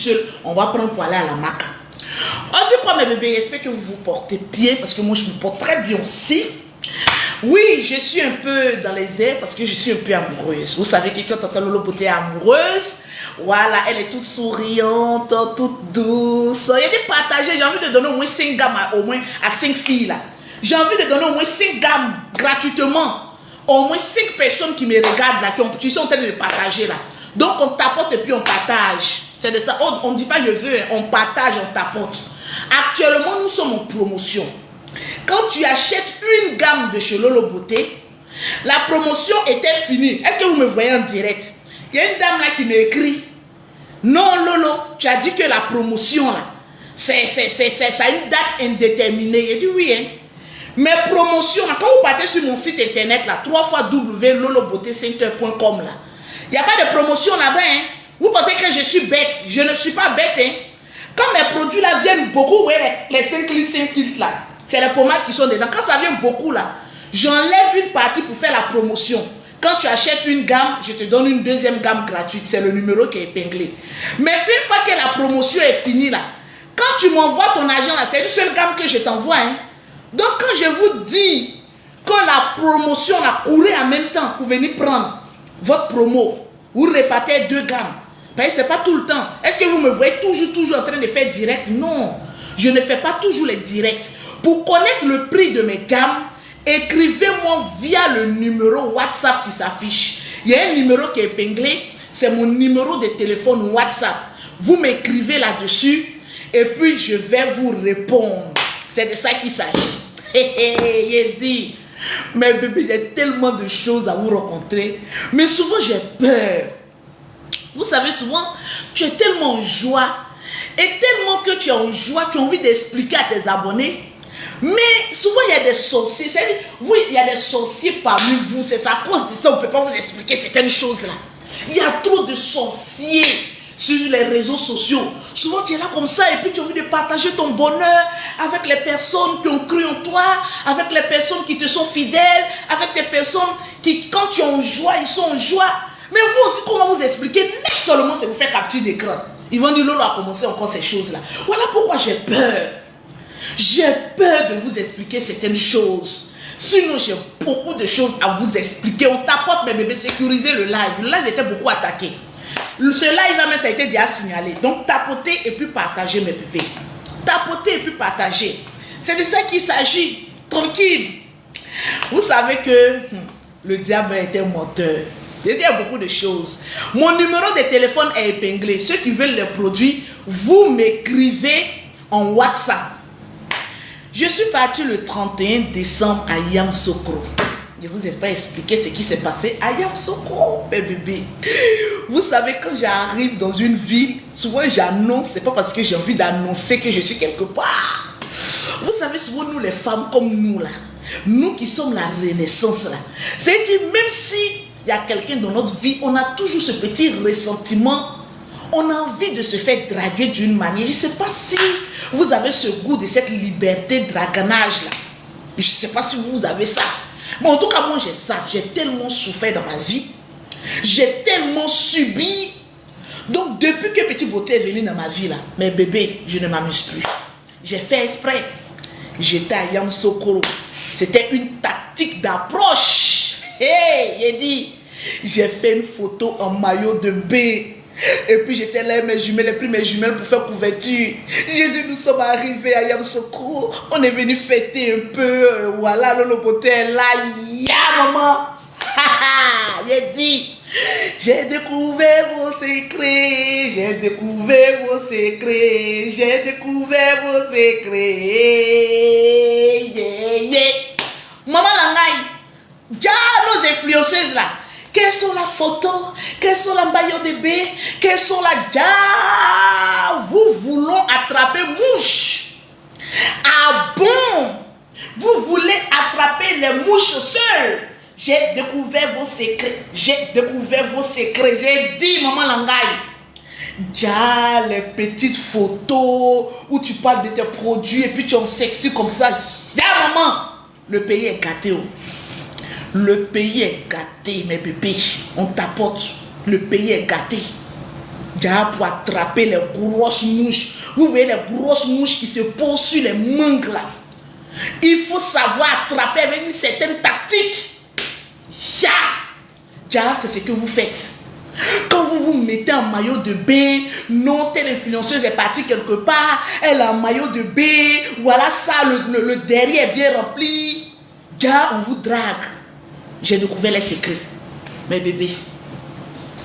seul, on va prendre pour aller à la Maca. On dit quoi mes bébés, j'espère que vous vous portez bien, parce que moi je me porte très bien aussi. Oui, je suis un peu dans les airs parce que je suis un peu amoureuse. Vous savez que quand Tata Lolo Beauté est amoureuse, voilà, elle est toute souriante, toute douce. Il y a des partagés, j'ai envie de donner au moins 5 gammes à 5 filles là. J'ai envie de donner au moins 5 gammes gratuitement. Au moins 5 personnes qui me regardent là, qui sont en train de le partager là. Donc on tapote et puis on partage. C'est de ça. On ne dit pas je veux, on partage, on tapote. Actuellement, nous sommes en promotion. Quand tu achètes une gamme de chez Lolo Beauté, la promotion était finie. Est-ce que vous me voyez en direct? Il y a une dame là qui m'écrit: non Lolo, tu as dit que la promotion là, ça a une date indéterminée. J'ai dit oui, hein. Mais promotion là, quand vous partez sur mon site internet là, www.lolobeauté5heures.com là, il n'y a pas de promotion là-bas, hein. Vous pensez que je suis bête? Je ne suis pas bête, hein. Quand mes produits là viennent beaucoup, vous voyez les 5 litres là, c'est les pommades qui sont dedans. Quand ça vient beaucoup là, j'enlève une partie pour faire la promotion. Quand tu achètes une gamme, je te donne une deuxième gamme gratuite. C'est le numéro qui est épinglé. Mais une fois que la promotion est finie là, quand tu m'envoies ton argent là, c'est une seule gamme que je t'envoie, hein. Donc quand je vous dis que la promotion a couru en même temps pour venir prendre votre promo, vous répartez 2 gammes. Ce n'est pas tout le temps. Est-ce que vous me voyez toujours en train de faire direct? Non, je ne fais pas toujours les directs. Pour connaître le prix de mes gammes, écrivez-moi via le numéro WhatsApp qui s'affiche. Il y a un numéro qui est épinglé, c'est mon numéro de téléphone WhatsApp. Vous m'écrivez là-dessus et puis je vais vous répondre. C'est de ça qu'il s'agit. Il dit, mais bébé, il y a tellement de choses à vous rencontrer. Mais souvent, j'ai peur. Vous savez, souvent, tu es tellement en joie. Et tellement que tu es en joie, tu as envie d'expliquer à tes abonnés. Mais souvent, il y a des sorciers. C'est-à-dire, oui, il y a des sorciers parmi vous. C'est à cause de ça, on ne peut pas vous expliquer certaines choses-là. Il y a trop de sorciers sur les réseaux sociaux. Souvent, tu es là comme ça et puis tu as envie de partager ton bonheur avec les personnes qui ont cru en toi, avec les personnes qui te sont fidèles, avec les personnes qui, quand tu es en joie, ils sont en joie. Mais vous aussi, comment vous expliquer? Non seulement c'est vous faire capture d'écran. Ils vont dire, Lolo a commencé encore ces choses-là. Voilà pourquoi j'ai peur. J'ai peur de vous expliquer certaines choses. Sinon, j'ai beaucoup de choses à vous expliquer. On tapote mes bébés, sécuriser le live. Le live était beaucoup attaqué. Ce live-là, ça a été déjà signalé. Donc, tapotez et puis partagez mes bébés. Tapotez et puis partagez. C'est de ça qu'il s'agit. Tranquille. Vous savez que le diable était menteur. Il y a beaucoup de choses. Mon numéro de téléphone est épinglé. Ceux qui veulent les produits, vous m'écrivez en WhatsApp. Je suis partie le 31 décembre à Yamoussoukro. Je vous ai pas expliqué ce qui s'est passé à Yamoussoukro, mes bébés. Vous savez, quand j'arrive dans une ville, souvent j'annonce, c'est pas parce que j'ai envie d'annoncer que je suis quelque part. Vous savez, souvent nous les femmes comme nous là, nous qui sommes la renaissance là, c'est-à-dire même si il y a quelqu'un dans notre vie, on a toujours ce petit ressentiment. On a envie de se faire draguer d'une manière. Je ne sais pas si vous avez ce goût de cette liberté de dragonnage là. Je ne sais pas si vous avez ça. Mais en tout cas, moi j'ai ça. J'ai tellement souffert dans ma vie. J'ai tellement subi. Donc depuis que Petit Beauté est venu dans ma vie là, mes bébés, je ne m'amuse plus. J'ai fait exprès. J'étais à Yamoussoukro. C'était une tactique d'approche. Hey, j'ai dit, j'ai fait une photo en maillot de bain. Et puis j'étais là, j'ai pris mes jumelles pour faire couverture. J'ai dit, nous sommes arrivés à Yamoussoukro. On est venu fêter un peu. Voilà, Lolo Beauté est là. Ya, maman. J'ai dit, j'ai découvert vos secrets. J'ai découvert vos secrets. J'ai découvert vos secrets. Yeah, yeah. Maman Langaï. Déjà, nos influenceuses là, quelles sont la photo, quelles sont la maillot de bain, quelles sont la... Ja, vous voulez attraper mouche. Ah bon? Vous voulez attraper les mouches seules? J'ai découvert vos secrets. J'ai découvert vos secrets. J'ai dit, maman Langaï. Ja, les petites photos où tu parles de tes produits et puis tu es en sexy comme ça. Ja, maman, le pays est gâté. Le pays est gâté, mes bébés. On tapote. Le pays est gâté. Déjà pour attraper les grosses mouches. Vous voyez les grosses mouches qui se posent sur les mangues là. Il faut savoir attraper avec une certaine tactique. Déjà, c'est ce que vous faites. Quand vous vous mettez en maillot de bain, non, telle influenceuse est partie quelque part, elle a un maillot de bain, voilà ça, le derrière est bien rempli. Déjà, on vous drague. J'ai découvert les secrets. Mais bébé,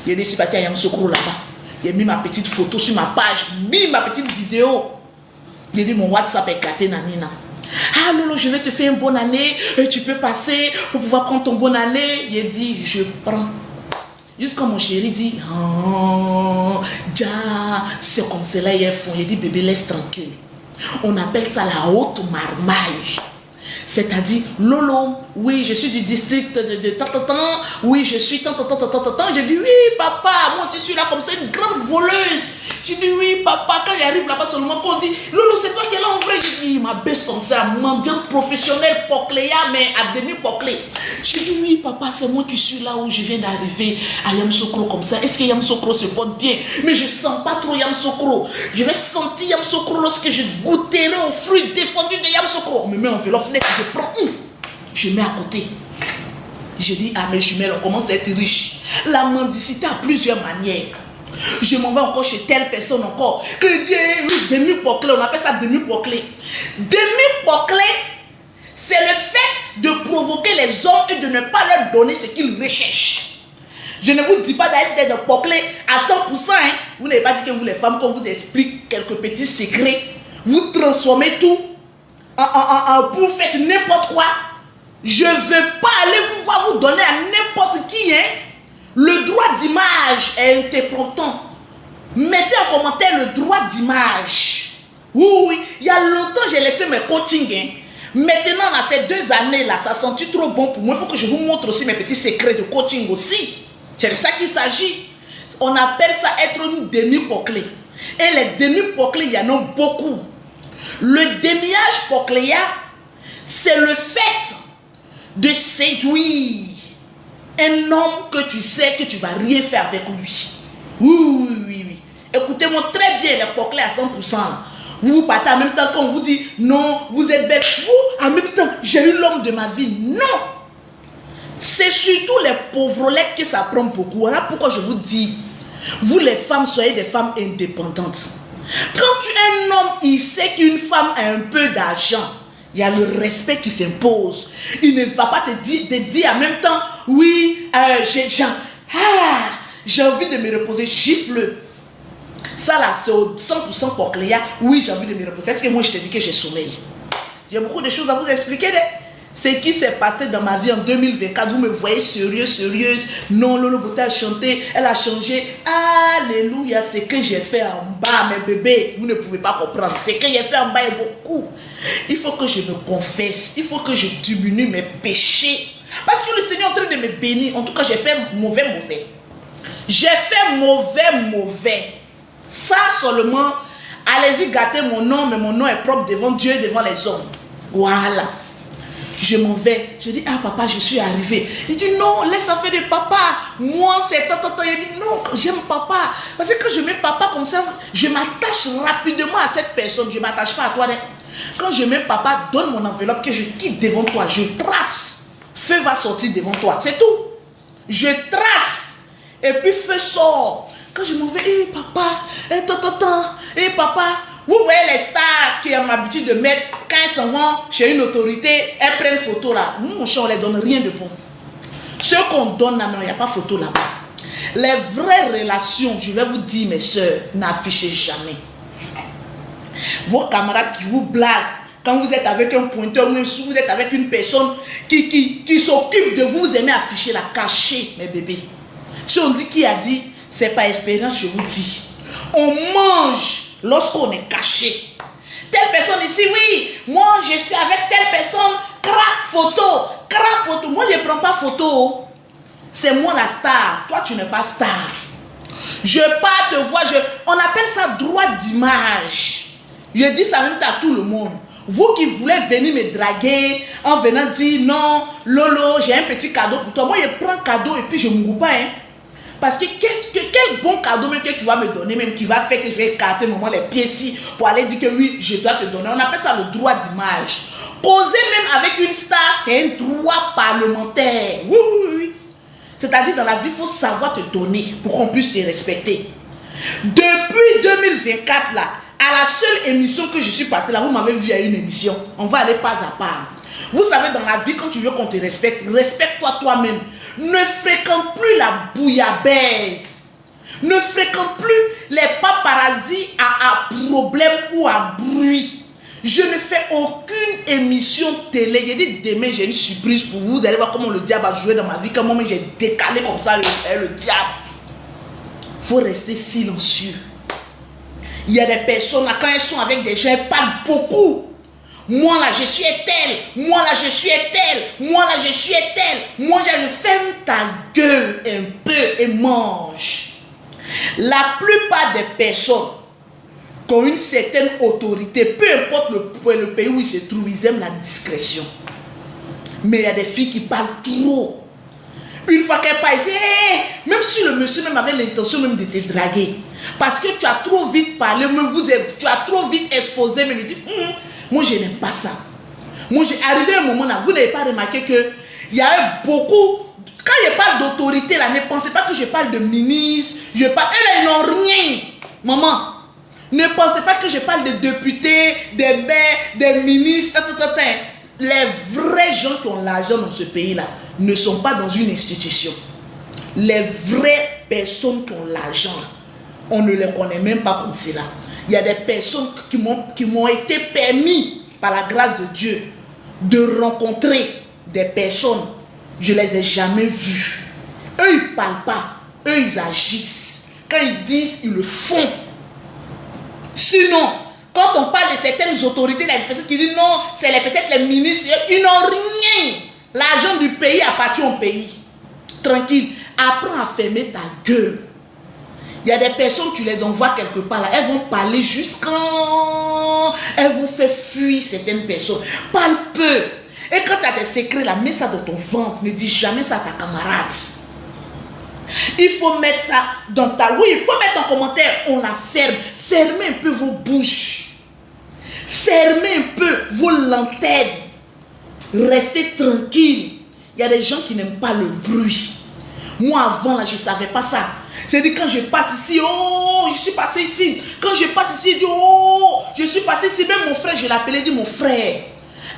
j'ai décidé de partir à Yamoussoukro là-bas. J'ai mis ma petite photo sur ma page, mis ma petite vidéo. J'ai dit mon WhatsApp est éclaté, nanina. Ah Lolo, je vais te faire une bonne année, tu peux passer pour pouvoir prendre ton bonne année. J'ai dit, je prends. Jusqu'à mon chéri dit, oh, ja, c'est comme cela hier fond. J'ai dit, bébé, laisse tranquille. On appelle ça la haute marmaille. C'est-à-dire, Lolo, oui, je suis du district de tant. Oui, je suis tant. J'ai dit, oui, papa, moi aussi, je suis là comme ça, une grande voleuse. J'ai dit, oui, papa, quand j'arrive là-bas seulement, qu'on dit, Lolo, c'est toi qui es là en vrai. J'ai dit, il m'a baisse comme ça, mendiante professionnelle, pocléa, mais à demi poclé. J'ai dit, oui, papa, c'est moi qui suis là où je viens d'arriver à Yamoussoukro comme ça. Est-ce que Yamoussoukro se porte bien? Mais je ne sens pas trop Yamoussoukro. Je vais sentir Yamoussoukro lorsque je goûterai aux fruits défendus de Yamoussoukro. On me met enveloppe nette, je prends une. Je mets à côté. Je dis à mes jumelles, on commence à être riche. La mendicité a plusieurs manières. Je m'en vais encore chez telle personne encore. Que Dieu, demi-poclé, on appelle ça demi-poclé. Demi-poclé, c'est le fait de provoquer les hommes et de ne pas leur donner ce qu'ils recherchent. Je ne vous dis pas d'aller de poclé à 100%. Hein. Vous n'avez pas dit que vous les femmes, quand on vous explique quelques petits secrets, vous transformez tout vous faites n'importe quoi. Je ne veux pas aller vous voir vous donner à n'importe qui. Hein. Le droit d'image est important. Mettez en commentaire le droit d'image. Oui, il y a longtemps j'ai laissé mes coachings. Hein. Maintenant, dans ces 2 années-là, ça sent trop bon pour moi. Il faut que je vous montre aussi mes petits secrets de coaching aussi. C'est de ça qu'il s'agit. On appelle ça être une demi-poclée. Et les demi-poclés, il y en a beaucoup. Le démiage pocléa, c'est le fait de séduire un homme que tu sais que tu ne vas rien faire avec lui. Oui. Écoutez-moi très bien, les poclés à 100%. Vous partez en même temps quand on vous dit non, vous êtes belle. Vous, en même temps, j'ai eu l'homme de ma vie. Non. C'est surtout les pauvrolettes que ça prend beaucoup. Voilà pourquoi je vous dis, vous les femmes, soyez des femmes indépendantes. Quand un homme, il sait qu'une femme a un peu d'argent, il y a le respect qui s'impose. Il ne va pas te dire en même temps, oui, j'ai envie de me reposer, gifle. Ça là, c'est au 100% pour Cléa. Oui, j'ai envie de me reposer. Est-ce que moi je te dis que j'ai sommeil? J'ai beaucoup de choses à vous expliquer. Ce qui s'est passé dans ma vie en 2024, vous me voyez sérieuse. Non, Lolo Beauté a chanté, elle a changé. Alléluia, ce que j'ai fait en bas, mes bébés, vous ne pouvez pas comprendre. Ce que j'ai fait en bas est beaucoup. Il faut que je me confesse, il faut que je diminue mes péchés. Parce que le Seigneur est en train de me bénir. En tout cas, j'ai fait mauvais. J'ai fait mauvais. Ça seulement, allez-y gâter mon nom, mais mon nom est propre devant Dieu et devant les hommes. Voilà. Je m'en vais. Je dis, papa, je suis arrivé. Il dit, non, laisse affaire de papa. Moi, c'est tata. Il dit, non, j'aime papa. Parce que quand je mets papa comme ça, je m'attache rapidement à cette personne. Je ne m'attache pas à toi. Quand je mets papa, donne mon enveloppe que je quitte devant toi. Je trace. Feu va sortir devant toi. C'est tout. Je trace. Et puis feu sort. Quand je m'en vais, papa, papa. Vous voyez les stars qui ont l'habitude de mettre, quand elles s'en vont chez une autorité, elles prennent photo là. Nous, mon cher, on ne les donne rien de bon. Ce qu'on donne là, non, il n'y a pas photo là-bas. Les vraies relations, je vais vous dire, mes soeurs, n'affichez jamais. Vos camarades qui vous blaguent, quand vous êtes avec un pointeur, même si vous êtes avec une personne qui s'occupe de vous, vous aimez afficher la cachée, mes bébés. Si on dit qui a dit, c'est pas expérience, je vous dis. On mange lorsqu'on est caché. Telle personne ici, oui, moi je suis avec telle personne, crac photo. Moi je ne prends pas photo. C'est moi la star. Toi tu n'es pas star. Je pars te voir. On appelle ça droit d'image. Je dis ça même à tout le monde. Vous qui voulez venir me draguer en venant dire non, Lolo, j'ai un petit cadeau pour toi. Moi je prends cadeau et puis je ne me goûte pas. Hein. Parce que quel bon cadeau même que tu vas me donner, même qui va faire que je vais écarter moment les pieds ici pour aller dire que oui, je dois te donner. On appelle ça le droit d'image. Causer même avec une star, c'est un droit parlementaire. Oui, oui, oui. C'est-à-dire dans la vie, il faut savoir te donner pour qu'on puisse te respecter. Depuis 2024 là, à la seule émission que je suis passée là, vous m'avez vu à une émission. On va aller pas à pas. Vous savez, dans la vie, quand tu veux qu'on te respecte, respecte-toi toi-même. Ne fréquente plus la bouillabaisse. Ne fréquente plus les paparazzis à problème ou à bruit. Je ne fais aucune émission télé. J'ai dit demain, j'ai une surprise pour vous. Vous allez voir comment le diable a joué dans ma vie. Comment j'ai décalé comme ça le diable. Il faut rester silencieux. Il y a des personnes, là, quand elles sont avec des gens, elles parlent beaucoup. Moi là, je suis telle. Moi là, je suis telle. Moi là, je suis telle. Moi, je ferme ta gueule un peu et mange. La plupart des personnes qui ont une certaine autorité, peu importe le pays où ils se trouvent, ils aiment la discrétion. Mais il y a des filles qui parlent trop. Une fois qu'elles parlent, même si le monsieur même avait l'intention même de te draguer, parce que tu as trop vite parlé, même tu as trop vite exposé, mais il dit, moi je n'aime pas ça. Moi j'ai arrivé à un moment là, vous n'avez pas remarqué que il y a eu beaucoup. Quand je parle d'autorité là, ne pensez pas que je parle de ministre, je parle, elles n'ont rien, maman. Ne pensez pas que je parle de députés, des maires, des ministres, Les vrais gens qui ont l'argent dans ce pays-là ne sont pas dans une institution. Les vraies personnes qui ont l'argent, on ne les connaît même pas comme cela. Il y a des personnes qui m'ont été permis par la grâce de Dieu de rencontrer des personnes. Je ne les ai jamais vues. Eux, ils ne parlent pas. Eux, ils agissent. Quand ils disent, ils le font. Sinon, quand on parle de certaines autorités, il y a des personnes qui disent non, c'est peut-être les ministres, ils n'ont rien. L'argent du pays appartient au pays. Tranquille. Apprends à fermer ta gueule. Il y a des personnes, tu les envoies quelque part là, elles vont parler jusqu'en... Elles vont faire fuir certaines personnes. Parle peu. Et quand tu as des secrets là, mets ça dans ton ventre. Ne dis jamais ça à ta camarade. Il faut mettre ça dans ta... Oui, il faut mettre en commentaire, on la ferme. Fermez un peu vos bouches. Fermez un peu vos lanternes. Restez tranquille. Il y a des gens qui n'aiment pas le bruit. Moi avant là, je ne savais pas ça. C'est-à-dire quand je passe ici, oh, je suis passé ici. Quand je passe ici, oh, je suis passé ici. Même mon frère, je l'appelais, dit mon frère.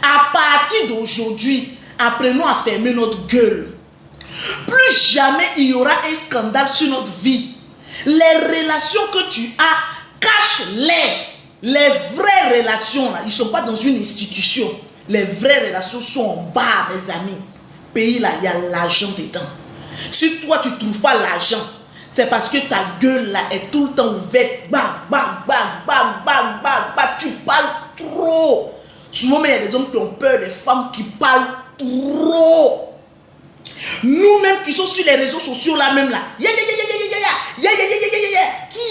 À partir d'aujourd'hui, apprenons à fermer notre gueule. Plus jamais il y aura un scandale sur notre vie. Les relations que tu as, cache-les. Les vraies relations, là, ils ne sont pas dans une institution. Les vraies relations sont en bas, mes amis. Pays là, il y a l'argent dedans. Si toi, tu ne trouves pas l'argent, c'est parce que ta gueule là est tout le temps ouverte. Bah, bah, bah, bah, bah, bah, bah. Tu parles trop. Souvent, il y a des hommes qui ont peur des femmes qui parlent trop. Nous-mêmes qui sommes sur les réseaux sociaux là même là, qui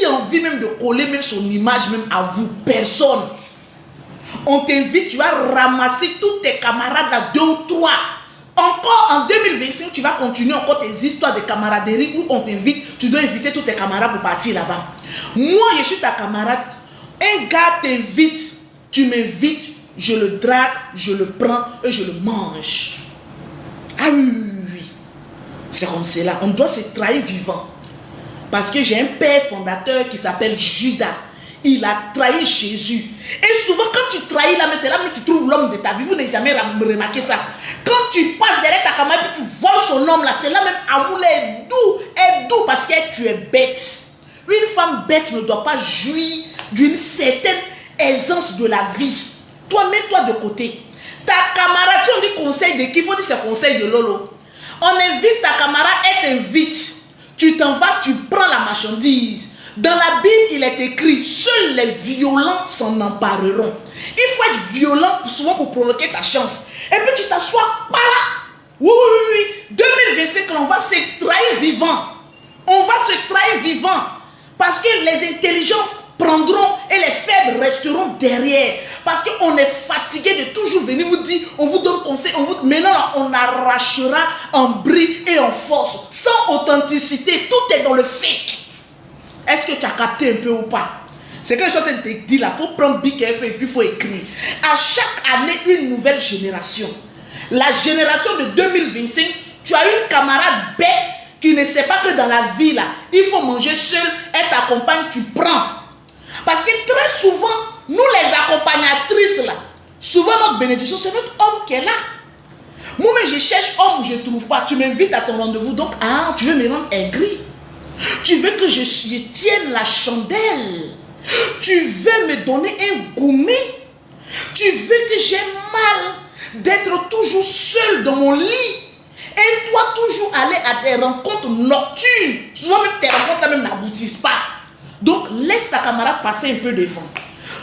a envie même de coller même son image même à vous? Personne. On t'invite, tu vas ramasser tous tes camarades là, 2 ou 3. Encore en 2025, tu vas continuer encore tes histoires de camaraderie où on t'invite, tu dois inviter tous tes camarades pour partir là-bas. Moi, je suis ta camarade. Un gars t'invite, tu m'invites, je le drague, je le prends et je le mange. Ah oui, oui, oui. C'est comme cela. On doit se trahir vivant. Parce que j'ai un père fondateur qui s'appelle Judas. Il a trahi Jésus. Et souvent, quand tu trahis là, mais c'est là que tu trouves l'homme de ta vie. Vous n'avez jamais remarqué ça. Quand tu passes derrière ta camarade et tu voles son homme là, c'est là même amour est doux parce que tu es bête. Une femme bête ne doit pas jouir d'une certaine aisance de la vie. Toi, mets-toi de côté. Ta camarade, tu on dit conseil de qui? Il faut dire c'est conseil de Lolo. On invite ta camarade, elle t'invite. Tu t'en vas, tu prends la marchandise. Dans la Bible, il est écrit, seuls les violents s'en empareront. Il faut être violent souvent pour provoquer ta chance. Et puis tu t'assois pas là. Oui, oui, oui. 2025, on va se trahir vivant. On va se trahir vivant. Parce que les intelligences prendront et les faibles resteront derrière. Parce qu'on est fatigué fatigué de toujours venir vous dire, on vous donne conseil, maintenant là, on arrachera en bris et en force, sans authenticité, tout est dans le fake. Est-ce que tu as capté un peu ou pas? C'est que je suis en train de te dire là, il faut prendre bic et puis il faut écrire. À chaque année, une nouvelle génération. La génération de 2025, tu as une camarade bête qui ne sait pas que dans la vie là, il faut manger seul, elle t'accompagne, tu prends. Parce que très souvent, nous les accompagnatrices là, souvent notre bénédiction, c'est notre homme qui est là. Moi-même, je cherche homme, je ne trouve pas. Tu m'invites à ton rendez-vous, donc tu veux me rendre aigri. Tu veux que je tienne la chandelle. Tu veux me donner un gourmet. Tu veux que j'ai mal d'être toujours seul dans mon lit. Et toi, toujours aller à des rencontres nocturnes. Souvent, même tes rencontres là même n'aboutissent pas. Donc, laisse ta camarade passer un peu devant.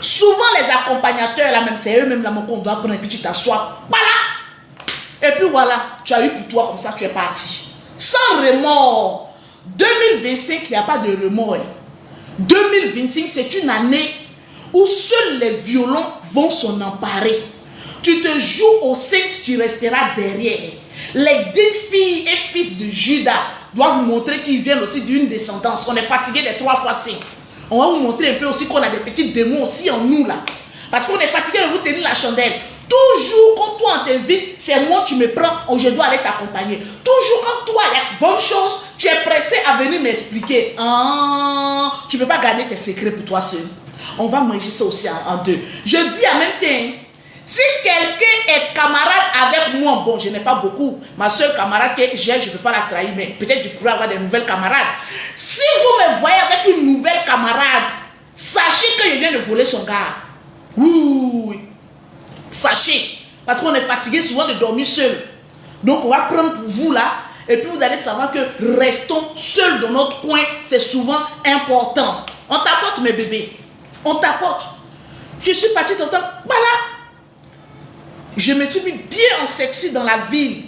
Souvent, les accompagnateurs, là même, c'est eux-mêmes là qu'on doit prendre et puis tu t'assois. Voilà. Et puis voilà, tu as eu pour toi comme ça, tu es parti. Sans remords. 2025, il n'y a pas de remords. 2025, c'est une année où seuls les violents vont s'en emparer. Tu te joues au centre, tu resteras derrière. Les 10 filles et fils de Judas doivent vous montrer qu'ils viennent aussi d'une descendance. On est fatigué des 3 fois 5. On va vous montrer un peu aussi qu'on a des petits démons aussi en nous là. Parce qu'on est fatigué de vous tenir la chandelle. Toujours quand toi on t'invite, c'est moi tu me prends, oh, je dois aller t'accompagner. Toujours quand toi il y a bonne chose, tu es pressé à venir m'expliquer. Tu ne peux pas garder tes secrets pour toi seul. On va manger ça aussi en deux. Je dis en même temps, si quelqu'un est camarade avec moi, bon, je n'ai pas beaucoup. Ma seule camarade que j'ai, je ne peux pas la trahir, mais peut-être je pourrais avoir des nouvelles camarades. Si vous me voyez avec une nouvelle camarade, sachez que je viens de voler son gars. Oui. Sachez. Parce qu'on est fatigué souvent de dormir seul. Donc on va prendre pour vous là. Et puis vous allez savoir que restons seuls dans notre coin, c'est souvent important. On t'apporte mes bébés. On t'apporte. Je suis partie tout le temps. Voilà. Je me suis mis bien en sexy dans la ville.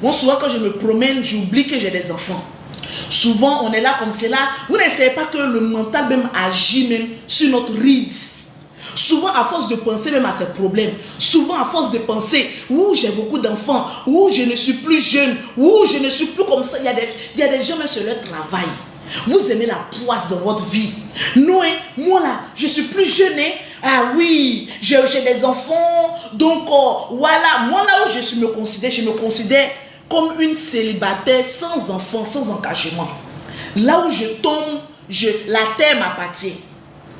Moi, souvent, quand je me promène, j'oublie que j'ai des enfants. Souvent, on est là comme cela. Vous ne savez pas que le mental même agit même sur notre ride. Souvent, à force de penser même à ces problèmes. Souvent, à force de penser, j'ai beaucoup d'enfants. Je ne suis plus jeune. Je ne suis plus comme ça. Il y a des gens même sur leur travail. Vous aimez la poisse dans votre vie. Non, moi là, je suis plus jeune. Ah oui, j'ai des enfants. Donc, voilà. Moi là où je me considère comme une célibataire sans enfants, sans engagement. Là où je tombe, la terre m'appartient.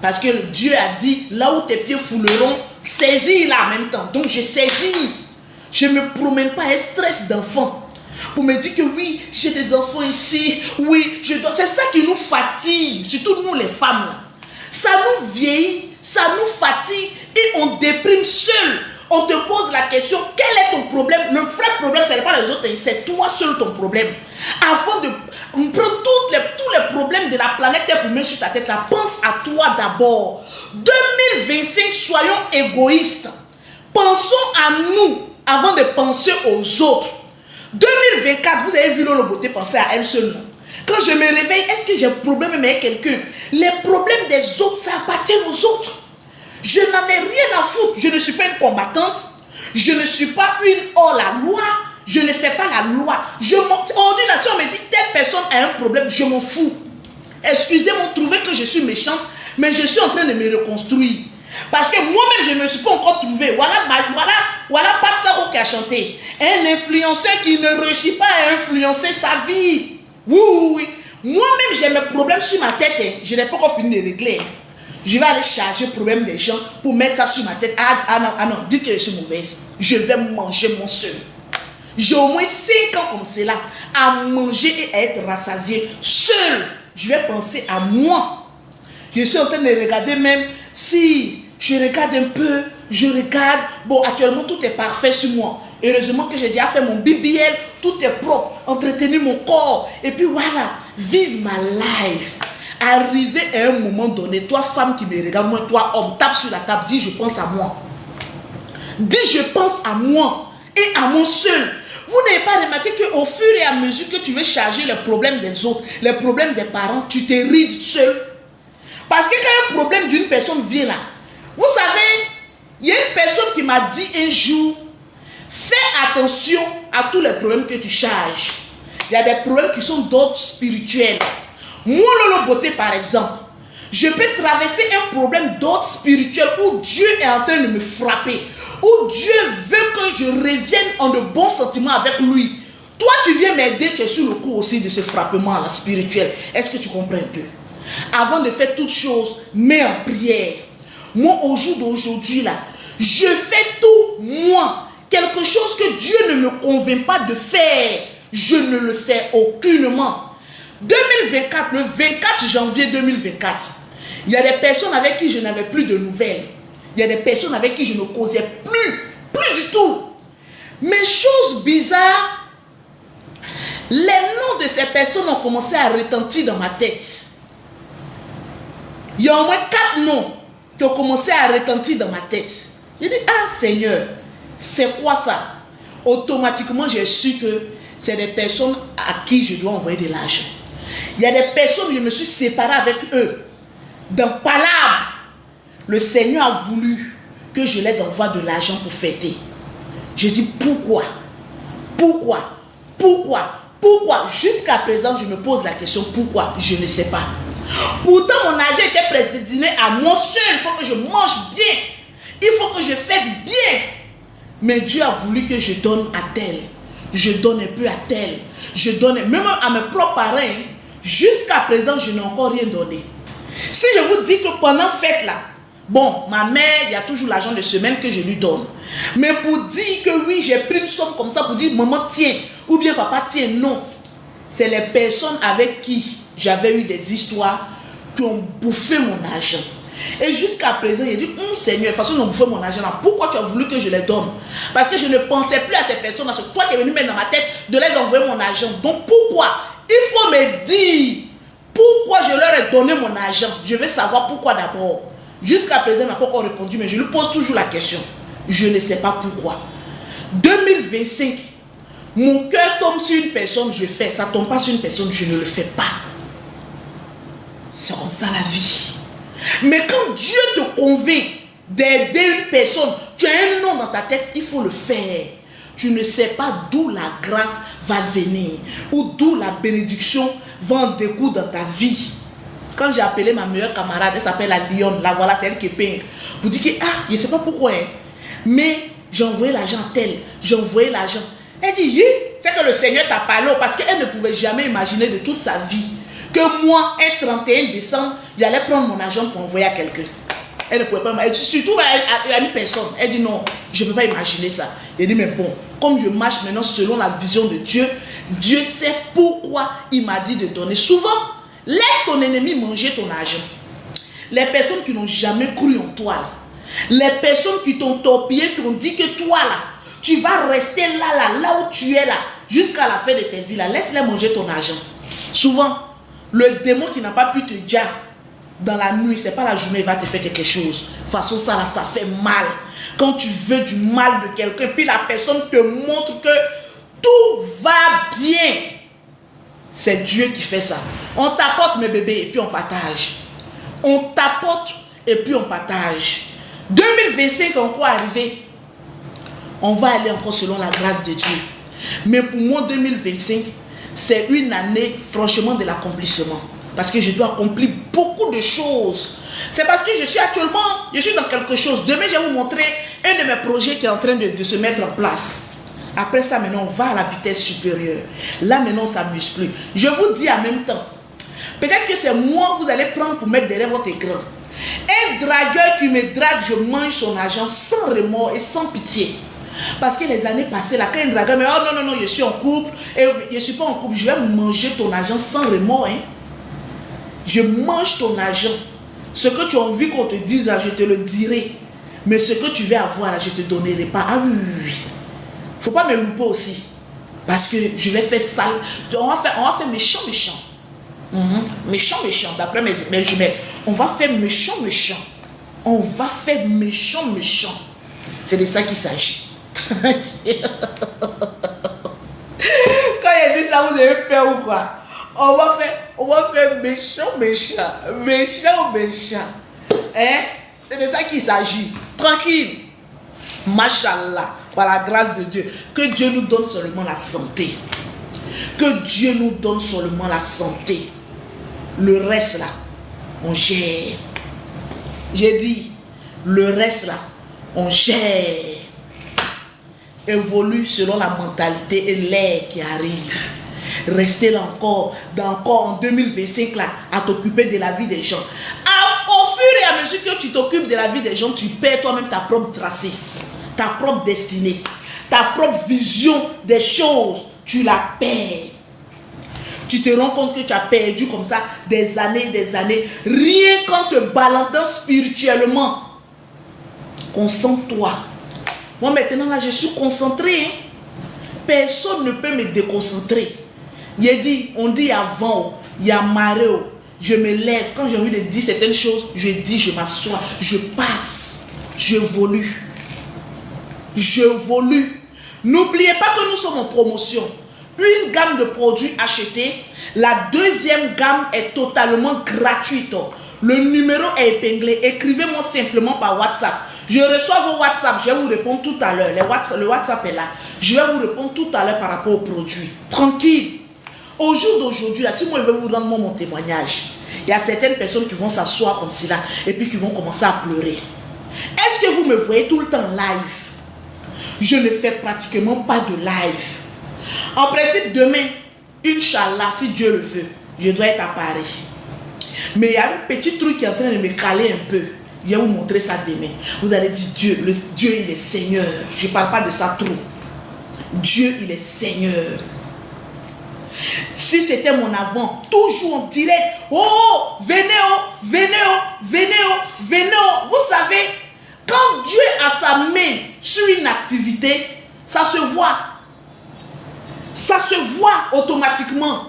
Parce que Dieu a dit, là où tes pieds fouleront, saisis là en même temps. Donc, je saisis. Je ne me promène pas un stress d'enfant. Pour me dire que oui, j'ai des enfants ici, oui, je dois. C'est ça qui nous fatigue, surtout nous les femmes là. Ça nous vieillit, ça nous fatigue et on déprime seul. On te pose la question, quel est ton problème? Le vrai problème, ce n'est pas les autres, c'est toi seul ton problème. Avant de prendre tous les problèmes de la planète pour mettre sur ta tête, là, pense à toi d'abord. 2025, soyons égoïstes. Pensons à nous avant de penser aux autres. 2024, vous avez vu Lolo Beauté penser à elle seule. Quand je me réveille, est-ce que j'ai un problème avec quelqu'un? Les problèmes des autres, ça appartient aux autres. Je n'en ai rien à foutre. Je ne suis pas une combattante. Je ne suis pas une hors-la-loi. Je ne fais pas la loi. Aujourd'hui, la soeur me dit, telle personne a un problème, je m'en fous. Excusez-moi, trouvez que je suis méchante, mais je suis en train de me reconstruire. Parce que moi-même, je ne me suis pas encore trouvé. Voilà Pat Saro qui a chanté. Un influenceur qui ne réussit pas à influencer sa vie. Oui. Moi-même, j'ai mes problèmes sur ma tête. Je n'ai pas encore fini de régler. Je vais aller charger le problème des gens pour mettre ça sur ma tête. Ah non, dites que je suis mauvaise. Je vais manger mon seul. J'ai au moins 5 ans comme cela à manger et à être rassasié. Seul, je vais penser à moi. Je suis en train de regarder même si je regarde un peu, je regarde. Bon, actuellement, tout est parfait sur moi. Heureusement que j'ai déjà fait mon BBL, tout est propre, entretenir mon corps. Et puis voilà, vive ma life. Arriver à un moment donné, toi femme qui me regarde, moi, toi homme, tape sur la table, dis je pense à moi. Dis je pense à moi et à mon seul. Vous n'avez pas remarqué qu'au fur et à mesure que tu veux charger les problèmes des autres, les problèmes des parents, tu te rides seul. Parce que quand un problème d'une personne vient là, vous savez, Il y a une personne qui m'a dit un jour, fais attention à tous les problèmes que tu charges. Il y a des problèmes qui sont d'ordre spirituel. Moi, Lolo Beauté, par exemple, je peux traverser un problème d'ordre spirituel où Dieu est en train de me frapper, où Dieu veut que je revienne en de bons sentiments avec lui. Toi, tu viens m'aider, tu es sur le coup aussi de ce frappement-là spirituel. Est-ce que tu comprends un peu? Avant de faire toutes choses, mets en prière. Moi, au jour d'aujourd'hui, là, je fais tout, moi. Quelque chose que Dieu ne me convainc pas de faire, je ne le fais aucunement. 2024, le 24 janvier 2024, il y a des personnes avec qui je n'avais plus de nouvelles. Il y a des personnes avec qui je ne causais plus du tout. Mais chose bizarre, les noms de ces personnes ont commencé à retentir dans ma tête. Il y a au moins 4 noms qui ont commencé à retentir dans ma tête. J'ai dit, ah Seigneur, c'est quoi ça? Automatiquement, j'ai su que c'est des personnes à qui je dois envoyer de l'argent. Il y a des personnes, je me suis séparé avec eux. Dans palabre, le Seigneur a voulu que je les envoie de l'argent pour fêter. J'ai dit, pourquoi? Jusqu'à présent, je me pose la question, pourquoi? Je ne sais pas. Pourtant, mon argent était prédestiné à moi seul. Il faut que je mange bien. Il faut que je fête bien. Mais Dieu a voulu que je donne à tel. Je donne un peu à tel. Je donne même à mes propres parents. Jusqu'à présent, je n'ai encore rien donné. Si je vous dis que pendant fête là, bon, ma mère, il y a toujours l'argent de semaine que je lui donne. Mais pour dire que oui, j'ai pris une somme comme ça pour dire maman tiens, ou bien papa tiens, non. C'est les personnes avec qui j'avais eu des histoires qui ont bouffé mon argent. Et jusqu'à présent, il dit, Seigneur, de toute façon, ils ont bouffé mon argent là. Pourquoi tu as voulu que je les donne? Parce que je ne pensais plus à ces personnes. C'est toi qui es venu mettre dans ma tête de les envoyer mon argent. Donc pourquoi? Il faut me dire pourquoi je leur ai donné mon argent. Je veux savoir pourquoi d'abord. Jusqu'à présent, il n'a pas encore répondu, mais je lui pose toujours la question. Je ne sais pas pourquoi. 2025, mon cœur tombe sur une personne, je fais. Ça ne tombe pas sur une personne, je ne le fais pas. C'est comme ça la vie. Mais quand Dieu te convainc d'aider une personne, tu as un nom dans ta tête, il faut le faire. Tu ne sais pas d'où la grâce va venir ou d'où la bénédiction va en découdre dans ta vie. Quand j'ai appelé ma meilleure camarade, elle s'appelle la Lyon, la voilà, c'est elle qui peint, pour dire que, je ne sais pas pourquoi, mais j'ai envoyé l'argent à tel, j'ai envoyé l'argent. Elle dit, c'est que le Seigneur t'a parlé, parce qu'elle ne pouvait jamais imaginer de toute sa vie que moi, un 31 décembre, j'allais prendre mon argent pour envoyer à quelqu'un. Elle ne pouvait pas imaginer, surtout à une personne. Elle dit non, je ne peux pas imaginer ça. Elle dit mais bon, comme je marche maintenant selon la vision de Dieu, Dieu sait pourquoi il m'a dit de donner. Souvent, laisse ton ennemi manger ton argent. Les personnes qui n'ont jamais cru en toi, là, les personnes qui t'ont torpillé, qui ont dit que toi là, tu vas rester là où tu es là, jusqu'à la fin de tes vies là, laisse-les manger ton argent. Souvent, le démon qui n'a pas pu te dire dans la nuit, c'est pas la journée, il va te faire quelque chose. De toute façon, ça là, ça fait mal. Quand tu veux du mal de quelqu'un, puis la personne te montre que tout va bien. C'est Dieu qui fait ça. On t'apporte mes bébés et puis on partage. On t'apporte et puis on partage. 2025 encore arrivé. On va aller encore selon la grâce de Dieu. Mais pour moi, 2025, c'est une année franchement de l'accomplissement. Parce que je dois accomplir beaucoup de choses. C'est parce que je suis dans quelque chose. Demain, je vais vous montrer un de mes projets qui est en train de se mettre en place. Après ça, maintenant, on va à la vitesse supérieure. Là, maintenant, on ne s'amuse plus. Je vous dis en même temps, peut-être que c'est moi que vous allez prendre pour mettre derrière votre écran. Un dragueur qui me drague, je mange son argent sans remords et sans pitié. Parce que les années passées, là, quand un dragueur me dit, oh non, je suis en couple, et je ne suis pas en couple, je vais manger ton argent sans remords. Je mange ton argent. Ce que tu as envie qu'on te dise, là, je te le dirai. Mais ce que tu veux avoir, là, je ne te donnerai pas. Ah oui. Il ne faut pas me louper aussi. Parce que je vais faire ça. On va faire méchant. Méchant, d'après mes jumelles. On va faire méchant. On va faire méchant. C'est de ça qu'il s'agit. Quand il dit ça, vous avez peur ou quoi? On va faire méchant. Hein? C'est de ça qu'il s'agit. Tranquille. Machallah, par la grâce de Dieu. Que Dieu nous donne seulement la santé. Que Dieu nous donne seulement la santé. Le reste là, on gère. J'ai dit, le reste là, on gère. Évolue selon la mentalité et l'ère qui arrive. Restez là encore en 2025 là, à t'occuper de la vie des gens. Au fur et à mesure que tu t'occupes de la vie des gens, tu perds toi-même ta propre tracée, ta propre destinée, ta propre vision des choses. Tu la perds. Tu te rends compte que tu as perdu comme ça des années, rien qu'en te baladant spirituellement. Concentre-toi. Moi maintenant là, je suis concentré. Personne ne peut me déconcentrer. On dit avant, il y a marée. Je me lève. Quand j'ai envie de dire certaines choses, je dis, je m'assois, je passe, j'évolue. N'oubliez pas que nous sommes en promotion. Une gamme de produits achetés. La deuxième gamme est totalement gratuite. Le numéro est épinglé. Écrivez-moi simplement par WhatsApp. Je reçois vos WhatsApp. Je vais vous répondre tout à l'heure. Le WhatsApp est là. Je vais vous répondre tout à l'heure par rapport aux produits. Tranquille. Au jour d'aujourd'hui, si moi je vais vous rendre mon témoignage, il y a certaines personnes qui vont s'asseoir comme cela et puis qui vont commencer à pleurer. Est-ce que vous me voyez tout le temps live? Je ne fais pratiquement pas de live. En principe, demain, Inch'Allah, si Dieu le veut, je dois être à Paris. Mais il y a un petit truc qui est en train de me caler un peu. Je vais vous montrer ça demain. Vous allez dire, Dieu, il est Seigneur. Je ne parle pas de ça trop. Dieu, il est Seigneur. Si c'était mon avant, toujours en direct. Oh, venez. Vous savez, quand Dieu a sa main sur une activité, ça se voit. Ça se voit automatiquement.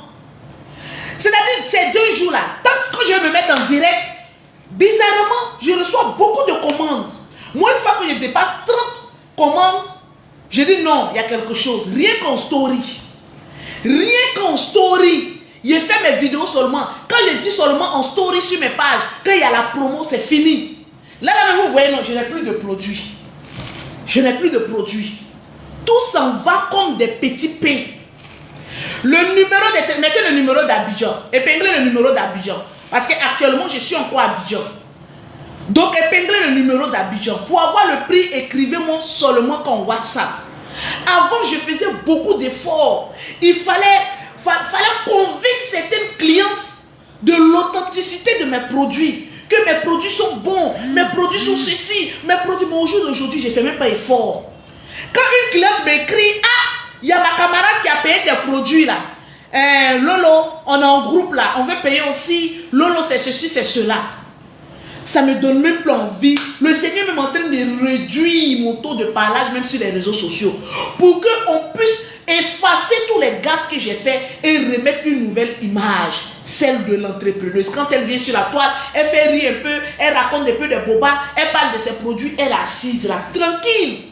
C'est-à-dire, ces 2 jours-là, quand je vais me mettre en direct, bizarrement, je reçois beaucoup de commandes. Moi, une fois que je dépasse 30 commandes, je dis non, il y a quelque chose. Rien qu'en story. J'ai fait mes vidéos seulement. Quand je dis seulement en story sur mes pages, quand il y a la promo, c'est fini. Là, vous voyez, non, je n'ai plus de produits. Tout s'en va comme des petits pains. Mettez le numéro d'Abidjan. Épinglez le numéro d'Abidjan. Parce qu'actuellement, je suis encore à Abidjan. Donc, épinglez le numéro d'Abidjan. Pour avoir le prix, écrivez-moi seulement qu'en WhatsApp. Avant, je faisais beaucoup d'efforts. Il fallait convaincre certaines clientes de l'authenticité de mes produits. Que mes produits sont bons, mes produits sont ceci, mes produits. Mais au jour d'aujourd'hui, je ne fais même pas effort. Quand une cliente m'écrit, il y a ma camarade qui a payé tes produits là. Lolo, on est en groupe là, on veut payer aussi. Lolo, c'est ceci, c'est cela. Ça me donne même plus envie. Le Seigneur est en train de réduire mon taux de parlage même sur les réseaux sociaux. Pour qu'on puisse effacer tous les gaffes que j'ai fait et remettre une nouvelle image. Celle de l'entrepreneuse. Quand elle vient sur la toile, elle fait rire un peu, elle raconte un peu de boba, elle parle de ses produits, elle est assise là, tranquille.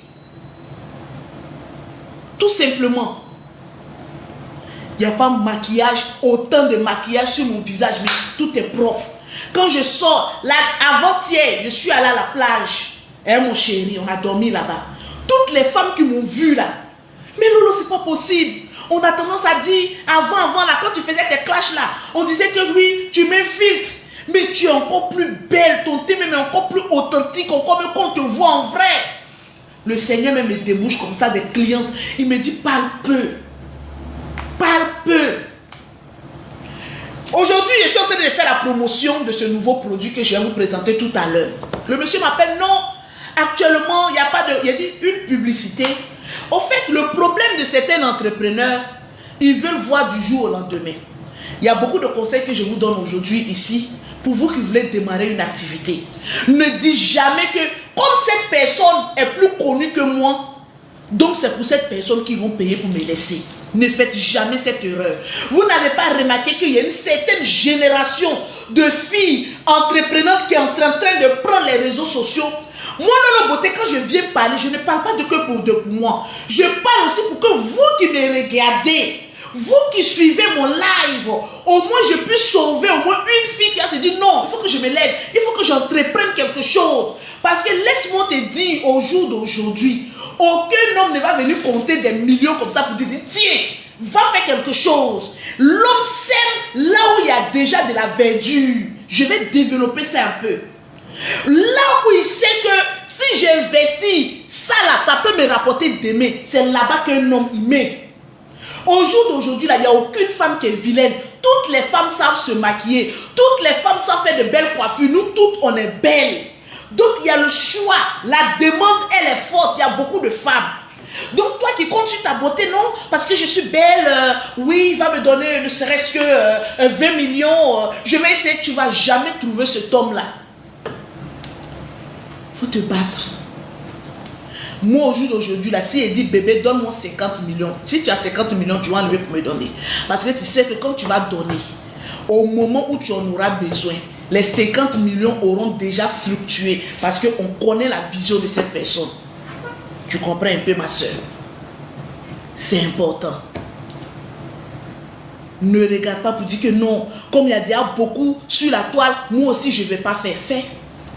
Tout simplement. Il n'y a pas de maquillage, autant de maquillage sur mon visage, mais tout est propre. Quand je sors, là, avant-hier, je suis allée à la plage. Mon chéri, on a dormi là-bas. Toutes les femmes qui m'ont vu là, mais Lolo, c'est pas possible. On a tendance à dire, avant là, quand tu faisais tes clashs là, on disait que oui, tu m'infiltres. Mais tu es encore plus belle, ton thème est encore plus authentique, encore mieux qu'on te voit en vrai. Le Seigneur même me débouche comme ça des clientes. Il me dit, parle peu. Parle peu. Aujourd'hui, je suis en train de faire la promotion de ce nouveau produit que je vais vous présenter tout à l'heure. Le monsieur m'appelle, non, actuellement, il n'y a pas de... Il y a dit une publicité. Au fait, le problème de certains entrepreneurs, ils veulent voir du jour au lendemain. Il y a beaucoup de conseils que je vous donne aujourd'hui ici, pour vous qui voulez démarrer une activité. Ne dites jamais que, comme cette personne est plus connue que moi, donc c'est pour cette personne qu'ils vont payer pour me laisser. Ne faites jamais cette erreur. Vous n'avez pas remarqué qu'il y a une certaine génération de filles entreprenantes qui est en train de prendre les réseaux sociaux. Moi, dans la beauté, quand je viens parler, je ne parle pas de que pour moi. Je parle aussi pour que vous qui me regardez, Vous qui suivez mon live, au moins je peux sauver au moins une fille qui a se dit non, il faut que je me lève, il faut que j'entreprenne quelque chose. Parce que laisse-moi te dire, au jour d'aujourd'hui, aucun homme ne va venir compter des millions comme ça pour te dire, tiens, va faire quelque chose. L'homme sème là où il y a déjà de la verdure. Je vais développer ça un peu. Là où il sait que si j'investis, ça là, ça peut me rapporter demain. C'est là-bas qu'un homme y met. Au jour d'aujourd'hui, là, il n'y a aucune femme qui est vilaine. Toutes les femmes savent se maquiller. Toutes les femmes savent faire de belles coiffures. Nous toutes, on est belles. Donc, il y a le choix. La demande, elle est forte. Il y a beaucoup de femmes. Donc, toi qui comptes sur ta beauté, non, parce que je suis belle, oui, il va me donner ne serait-ce que 20 millions. Je vais essayer, tu ne vas jamais trouver cet homme-là. Il faut te battre. Moi, au jour d'aujourd'hui, là, si elle dit, bébé, donne-moi 50 millions. Si tu as 50 millions, tu vas enlever pour me donner. Parce que tu sais que quand tu vas donner, au moment où tu en auras besoin, les 50 millions auront déjà fluctué. Parce qu'on connaît la vision de cette personne. Tu comprends un peu, ma soeur? C'est important. Ne regarde pas pour dire que non. Comme il y a déjà beaucoup sur la toile, moi aussi, je ne vais pas faire. Fais.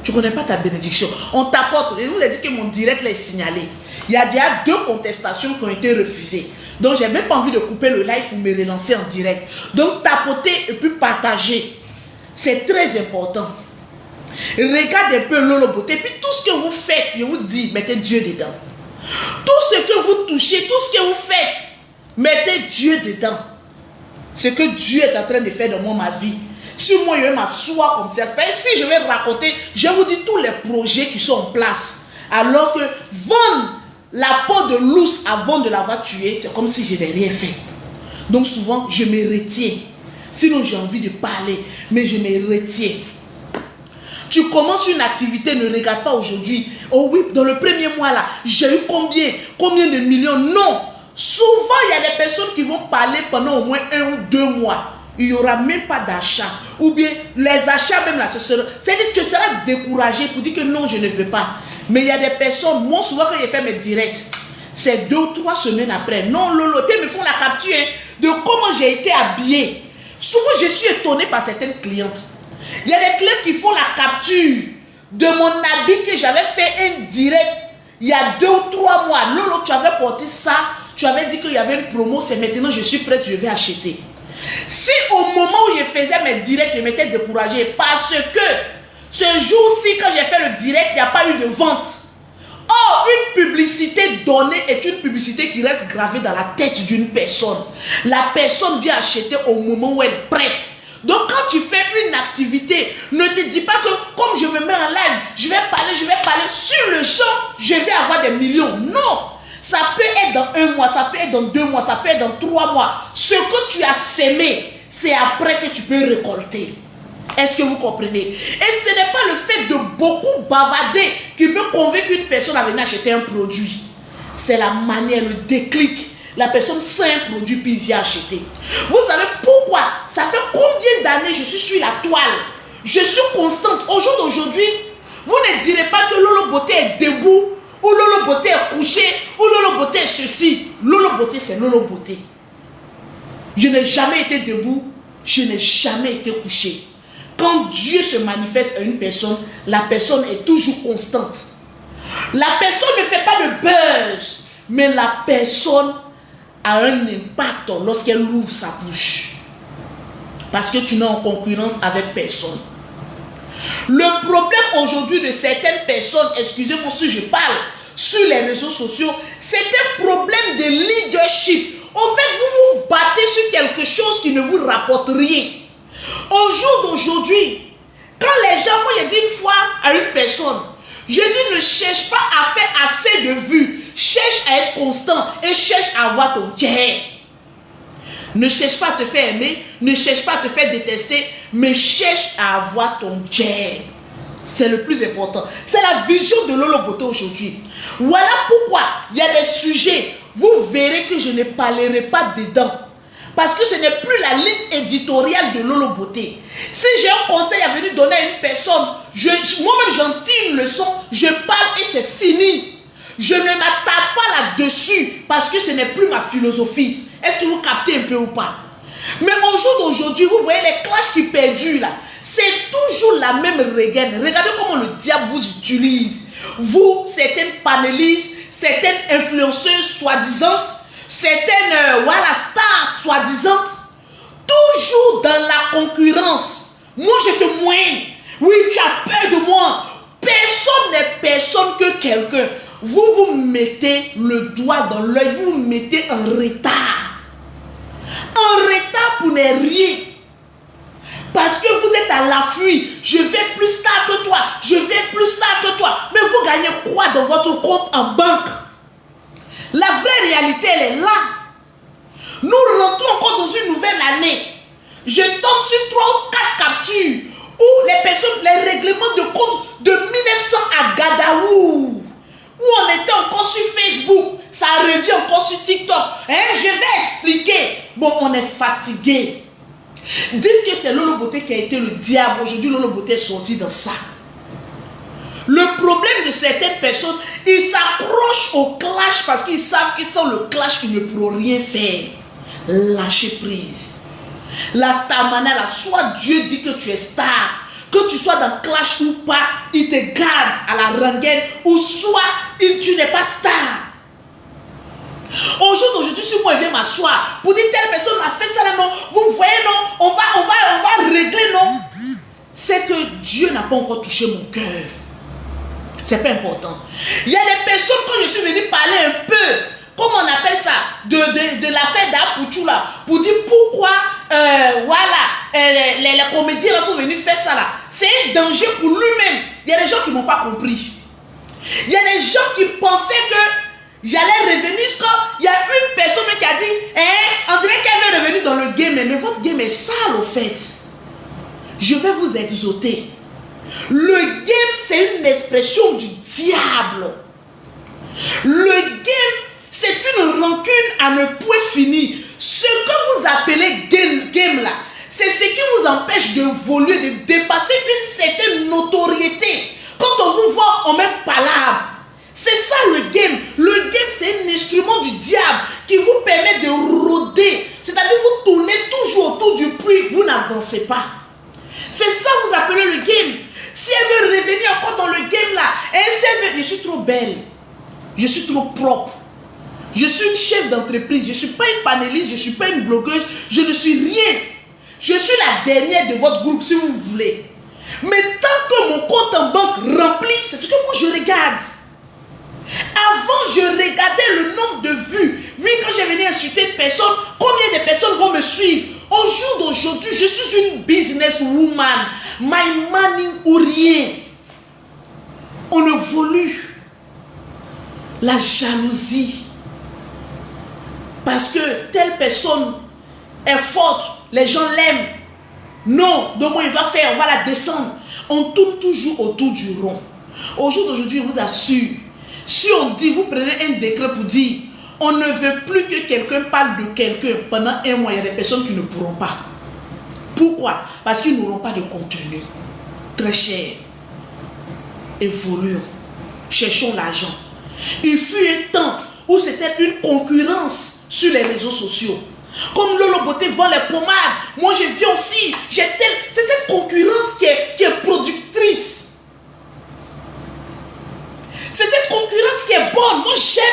Tu ne connais pas ta bénédiction. On t'apporte. Je vous ai dit que mon direct là est signalé. Il y a déjà 2 contestations qui ont été refusées. Donc, je n'ai même pas envie de couper le live pour me relancer en direct. Donc, tapoter et puis partager. C'est très important. Regardez un peu Lolo Beauté. Puis tout ce que vous faites, je vous dis, mettez Dieu dedans. Tout ce que vous touchez, tout ce que vous faites, mettez Dieu dedans. Ce que Dieu est en train de faire dans ma vie. Si moi je vais m'asseoir comme ça, si je vais raconter, je vous dis tous les projets qui sont en place. Alors que vendre la peau de l'ours avant de l'avoir tué, c'est comme si je n'ai rien fait. Donc souvent, je me retiens. Sinon, j'ai envie de parler, mais je me retiens. Tu commences une activité, ne regarde pas aujourd'hui. Oh oui, dans le premier mois là, j'ai eu combien de millions? Non. Souvent, il y a des personnes qui vont parler pendant au moins 1 ou 2 mois. Il n'y aura même pas d'achat. Ou bien les achats même là, c'est-à-dire que tu seras découragé pour dire que non, je ne veux pas. Mais il y a des personnes, moi souvent quand j'ai fait mes directs, c'est 2 ou 3 semaines après. Non, Lolo, puis ils me font la capture de comment j'ai été habillée. Souvent, je suis étonnée par certaines clientes. Il y a des clients qui font la capture de mon habit que j'avais fait un direct il y a 2 ou 3 mois. Lolo, tu avais porté ça, tu avais dit qu'il y avait une promo, c'est maintenant je suis prête, je vais acheter. Si au moment où je faisais mes directs, je m'étais découragée parce que ce jour-ci, quand j'ai fait le direct, il n'y a pas eu de vente. Or, une publicité donnée est une publicité qui reste gravée dans la tête d'une personne. La personne vient acheter au moment où elle est prête. Donc, quand tu fais une activité, ne te dis pas que comme je me mets en live, je vais parler sur le champ, je vais avoir des millions. Non! Ça peut être dans 1 mois, ça peut être dans 2 mois, ça peut être dans 3 mois. Ce que tu as sémé, c'est après que tu peux récolter. Est-ce que vous comprenez? Et ce n'est pas le fait de beaucoup bavarder qui peut convaincre une personne à venir acheter un produit. C'est la manière, le déclic. La personne sent un produit puis vient acheter. Vous savez pourquoi? Ça fait combien d'années je suis sur la toile? Je suis constante. Au jour d'aujourd'hui, vous ne direz pas que Lolo Beauté est debout, ou Lolo Beauté est couché, ou Lolo Beauté est ceci. Lolo Beauté, c'est Lolo Beauté. Je n'ai jamais été debout, je n'ai jamais été couché. Quand Dieu se manifeste à une personne, la personne est toujours constante. La personne ne fait pas de buzz, mais la personne a un impact lorsqu'elle ouvre sa bouche. Parce que tu n'es en concurrence avec personne. Le problème aujourd'hui de certaines personnes, excusez-moi si je parle, sur les réseaux sociaux, c'est un problème de leadership. En fait, vous vous battez sur quelque chose qui ne vous rapporte rien. Au jour d'aujourd'hui, quand les gens, moi j'ai dit une fois à une personne, je dis ne cherche pas à faire assez de vues, cherche à être constant et cherche à avoir ton cœur. Ne cherche pas à te faire aimer, ne cherche pas à te faire détester, mais cherche à avoir ton cœur. C'est le plus important. C'est la vision de Lolo Beauté aujourd'hui. Voilà pourquoi il y a des sujets, vous verrez que je ne parlerai pas dedans. Parce que ce n'est plus la ligne éditoriale de Lolo Beauté. Si j'ai un conseil à venir donner à une personne, moi-même j'en tire une leçon, je parle et c'est fini. Je ne m'attarde pas là-dessus parce que ce n'est plus ma philosophie. Est-ce que vous captez un peu ou pas? Mais au jour d'aujourd'hui, vous voyez les clashs qui perdurent là. C'est toujours la même rengaine. Regardez comment le diable vous utilise. Vous, certaines panélistes, certaines influenceuses soi-disant, certaines voilà, stars soi-disant, toujours dans la concurrence. Moi, je te moigne. Oui, tu as peur de moi. Personne n'est personne que quelqu'un. Vous vous mettez le doigt dans l'œil, vous vous mettez en retard. En retard pour ne rien. Parce que vous êtes à l'affût. Je vais être plus star que toi. Je vais être plus star que toi. Mais vous gagnez quoi dans votre compte en banque? La vraie réalité, elle est là. Nous rentrons encore dans une nouvelle année. Je tombe sur 3 ou 4 captures où les personnes, les règlements de compte de 1900 à Gadaou, où on était encore sur Facebook, ça revient encore sur TikTok. Je vais expliquer. Bon, on est fatigué. Dites que c'est Lolo Beauté qui a été le diable. Aujourd'hui, Lolo Beauté est sorti dans ça. Le problème de certaines personnes, ils s'accrochent au clash parce qu'ils savent que sans le clash, ils ne pourront rien faire. Lâchez prise. La starmania, là, soit Dieu dit que tu es star, que tu sois dans clash ou pas, il te garde à la rengaine, ou soit tu n'es pas star. Au jour d'aujourd'hui, si moi je viens m'asseoir pour dire telle personne m'a fait ça là, non, vous voyez, non, on va régler, non. C'est que Dieu n'a pas encore touché mon cœur. C'est pas important. Il y a des personnes, quand je suis venu parler un peu, comment on appelle ça, de l'affaire d'Apouchou là, pour dire pourquoi, voilà, les comédiens là sont venus faire ça là. C'est un danger pour lui-même. Il y a des gens qui n'ont pas compris. Il y a des gens qui pensaient que j'allais revenir quand il y a une personne qui a dit, on dirait qu'elle est revenue dans le game, mais votre game est sale au fait. Je vais vous exhorter. Le game, c'est une expression du diable. Le game, c'est une rancune à ne point finir. Ce que vous appelez game là, c'est ce qui vous empêche d'évoluer, de dépasser une certaine notoriété. Quand on vous voit, on met palabre. C'est ça le game. Le game, c'est un instrument du diable qui vous permet de rôder. C'est-à-dire vous tournez toujours autour du puits, vous n'avancez pas. C'est ça que vous appelez le game. Si elle veut revenir encore dans le game là, et si elle veut, je suis trop belle, je suis trop propre, je suis une chef d'entreprise, je ne suis pas une panéliste, je ne suis pas une blogueuse, je ne suis rien. Je suis la dernière de votre groupe si vous voulez. Mais tant que mon compte en banque rempli, c'est ce que moi je regarde. Avant, je regardais le nombre de vues. Oui, quand j'ai venu insulter une personne, combien de personnes vont me suivre? Au jour d'aujourd'hui, je suis une businesswoman. My money ou rien. On évolue. La jalousie. Parce que telle personne est forte, les gens l'aiment. Non, donc moi, il doit faire, on va la descendre. On tourne toujours autour du rond. Au jour d'aujourd'hui, je vous assure, si on dit, vous prenez un décret pour dire, on ne veut plus que quelqu'un parle de quelqu'un pendant un mois, il y a des personnes qui ne pourront pas. Pourquoi? Parce qu'ils n'auront pas de contenu. Très cher. Évoluons. Cherchons l'argent. Il fut un temps où c'était une concurrence sur les réseaux sociaux. Comme Lolo Beauté vend les pommades, moi je viens aussi. C'est cette concurrence qui est productrice. C'est cette concurrence qui est bonne. Moi j'aime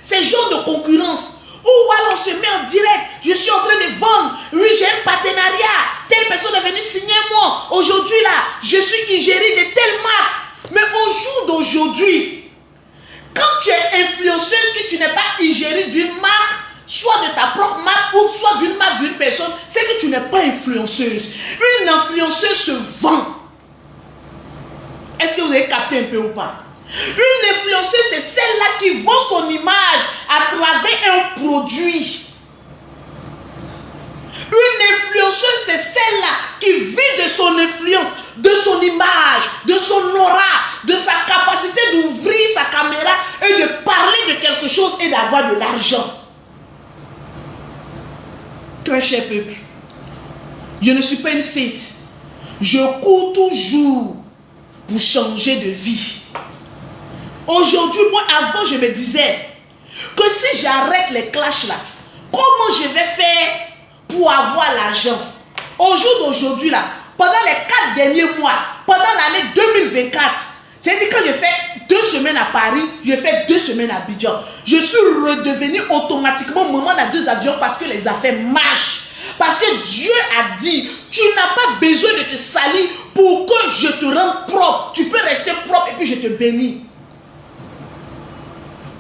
ces genres de concurrence. Où voilà, on se met en direct. Je suis en train de vendre. Oui, j'ai un partenariat. Telle personne est venue signer moi. Aujourd'hui là, je suis égérie de telle marque. Mais au jour d'aujourd'hui, quand tu es influenceuse, que tu n'es pas égérie d'une marque, soit de ta propre marque ou soit d'une marque d'une personne, c'est que tu n'es pas influenceuse. Une influenceuse se vend. Est-ce que vous avez capté un peu ou pas? Une influenceuse, c'est celle-là qui vend son image à travers un produit. Une influenceuse, c'est celle-là qui vit de son influence, de son image, de son aura, de sa capacité d'ouvrir sa caméra et de parler de quelque chose et d'avoir de l'argent. Très cher peuple, je ne suis pas une sainte. Je cours toujours pour changer de vie. Aujourd'hui, moi, avant, je me disais que si j'arrête les clashs là, comment je vais faire pour avoir l'argent? Au jour d'aujourd'hui là, pendant les 4 derniers mois, pendant l'année 2024, c'est-à-dire quand je fais 2 semaines à Paris, je fais 2 semaines à Abidjan. Je suis redevenu automatiquement maman à 2 avions parce que les affaires marchent. Parce que Dieu a dit, tu n'as pas besoin de te salir pour que je te rende propre. Tu peux rester propre et puis je te bénis.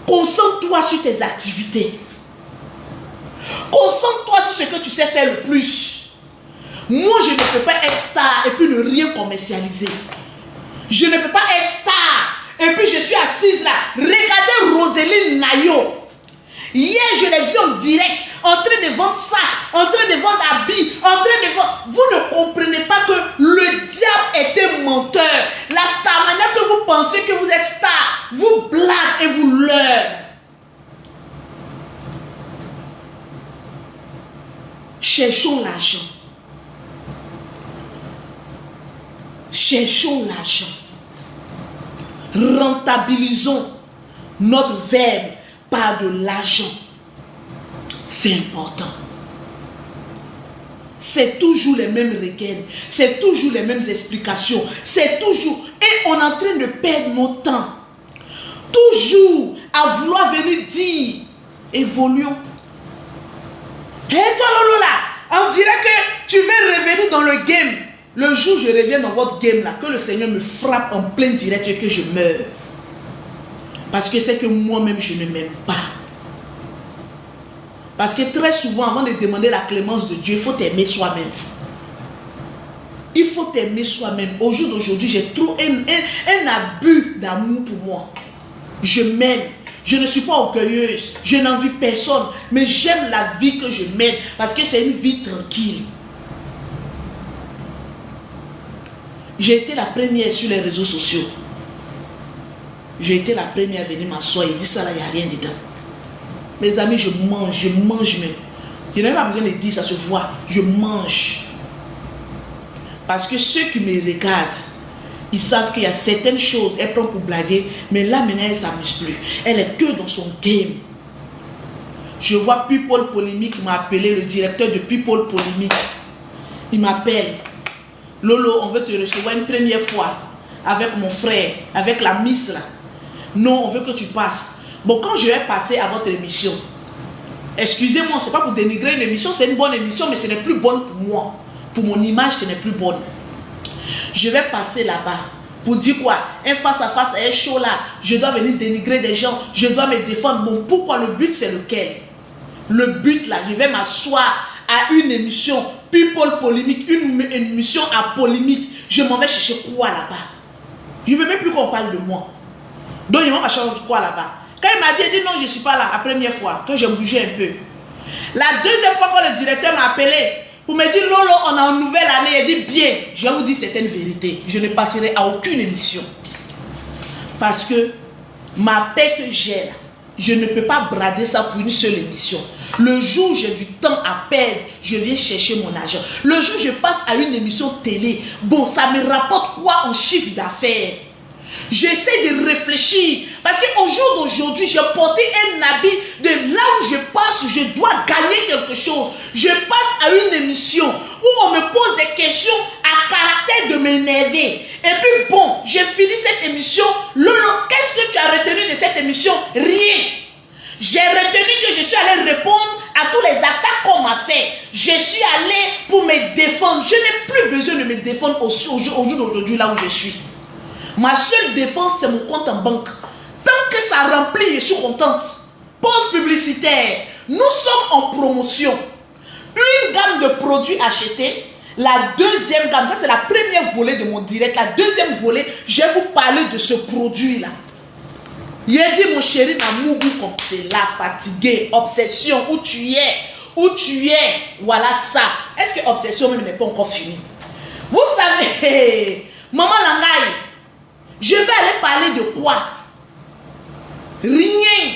Concentre-toi sur tes activités. Concentre-toi sur ce que tu sais faire le plus. Moi, je ne peux pas être star et puis ne rien commercialiser. Je ne peux pas être star et puis je suis assise là. Regardez Roseline Nayo. Hier, je l'ai vu en direct, en train de vendre sacs, en train de vendre habits, en train de vendre... Vous ne comprenez pas que le diable est un menteur. La star, manière que vous pensez que vous êtes star, vous blague et vous leurre. Cherchons l'argent. Cherchons l'argent. Rentabilisons notre verbe par de l'argent. C'est important. C'est toujours les mêmes requêtes. C'est toujours les mêmes explications. C'est toujours... Et on est en train de perdre notre temps. Toujours à vouloir venir dire, évoluons. Et toi, Lolo, là, on dirait que tu veux revenir dans le game. Le jour où je reviens dans votre game, là, que le Seigneur me frappe en plein direct et que je meurs. Parce que c'est que moi-même, je ne m'aime pas. Parce que très souvent, avant de demander la clémence de Dieu, il faut t'aimer soi-même. Il faut t'aimer soi-même. Au jour d'aujourd'hui, j'ai trop un abus d'amour pour moi. Je m'aime. Je ne suis pas orgueilleuse. Je n'envie personne. Mais j'aime la vie que je mène. Parce que c'est une vie tranquille. J'ai été la première sur les réseaux sociaux. J'ai été la première à venir m'asseoir et dire ça là, il n'y a rien dedans. Mes amis, je mange même. Je n'ai pas besoin de dire, ça se voit. Je mange. Parce que ceux qui me regardent, ils savent qu'il y a certaines choses, elle prend pour blaguer, mais là maintenant elle ne s'amuse plus. Elle est que dans son game. Je vois People Polémique m'a appelé, le directeur de People Polémique. Il m'appelle. Lolo, on veut te recevoir une première fois avec mon frère, avec la miss là. Non, on veut que tu passes. Bon, quand je vais passer à votre émission, excusez-moi, ce n'est pas pour dénigrer une émission, c'est une bonne émission, mais ce n'est plus bonne pour moi. Pour mon image, ce n'est plus bonne. Je vais passer là-bas pour dire quoi? Un face-à-face, un show là, je dois venir dénigrer des gens, je dois me défendre. Bon, pourquoi? Le but, c'est lequel? Le but là, je vais m'asseoir à une émission People Polémique, une émission à polémique. Je m'en vais chercher quoi là-bas? Je ne veux même plus qu'on parle de moi. Donc, il m'a cherché quoi là-bas? Quand il m'a dit non, je ne suis pas là, la première fois, quand j'ai bougé un peu. La deuxième fois, quand le directeur m'a appelé pour me dire Lolo, on est en nouvelle année, il dit bien, je vais vous dire certaines vérités. Je ne passerai à aucune émission. Parce que ma paix que j'ai là, je ne peux pas brader ça pour une seule émission. Le jour où j'ai du temps à perdre, je viens chercher mon argent. Le jour où je passe à une émission télé, bon, ça me rapporte quoi en chiffre d'affaires? J'essaie de réfléchir. Parce qu'au jour d'aujourd'hui, j'ai porté un habit de là où je passe, je dois gagner quelque chose. Je passe à une émission où on me pose des questions à caractère de m'énerver. Et puis bon, j'ai fini cette émission. Lolo, qu'est-ce que tu as retenu de cette émission? Rien. J'ai retenu que je suis allé répondre à tous les attaques qu'on m'a fait. Je suis allé pour me défendre. Je n'ai plus besoin de me défendre au jour d'aujourd'hui là où je suis. Ma seule défense, c'est mon compte en banque. Tant que ça remplit, je suis contente. Pause publicitaire. Nous sommes en promotion. Une gamme de produits achetés. La deuxième gamme, ça c'est la première volée de mon direct. La deuxième volée, je vais vous parler de ce produit-là. Il a dit, mon chéri, d'amour comme c'est là, fatigué, obsession, où tu es, voilà ça. Est-ce que obsession même n'est pas encore finie? Vous savez, maman Langaï, je vais aller parler de quoi? Rien.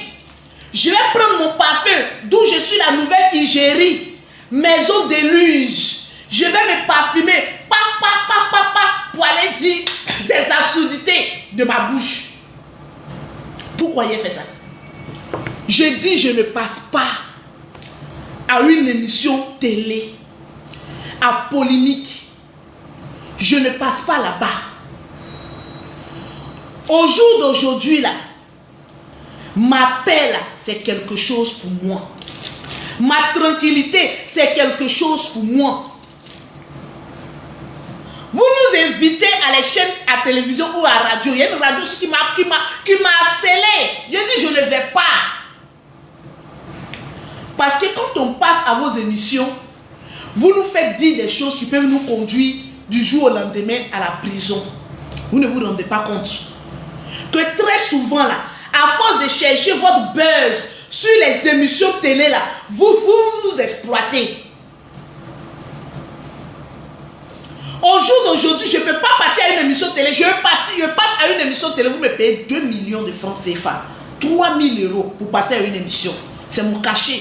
Je vais prendre mon parfum, d'où je suis la nouvelle Igérie, maison d'éluge. Je vais me parfumer, pour aller dire des absurdités de ma bouche. Pourquoi il a fait ça? Je dis, je ne passe pas à une émission télé, à polémique. Je ne passe pas là-bas. Au jour d'aujourd'hui, là, ma paix, là, c'est quelque chose pour moi. Ma tranquillité, c'est quelque chose pour moi. Vous nous invitez à les chaînes à télévision ou à radio. Il y a une radio qui m'a harcelé. Je dis, je ne vais pas. Parce que quand on passe à vos émissions, vous nous faites dire des choses qui peuvent nous conduire du jour au lendemain à la prison. Vous ne vous rendez pas compte que très souvent, là, à force de chercher votre buzz sur les émissions télé, là, vous nous exploitez. Au jour d'aujourd'hui, je ne peux pas partir à une émission télé. Je passe à une émission télé, vous me payez 2 millions de francs CFA. 3 000 € pour passer à une émission. C'est mon cachet.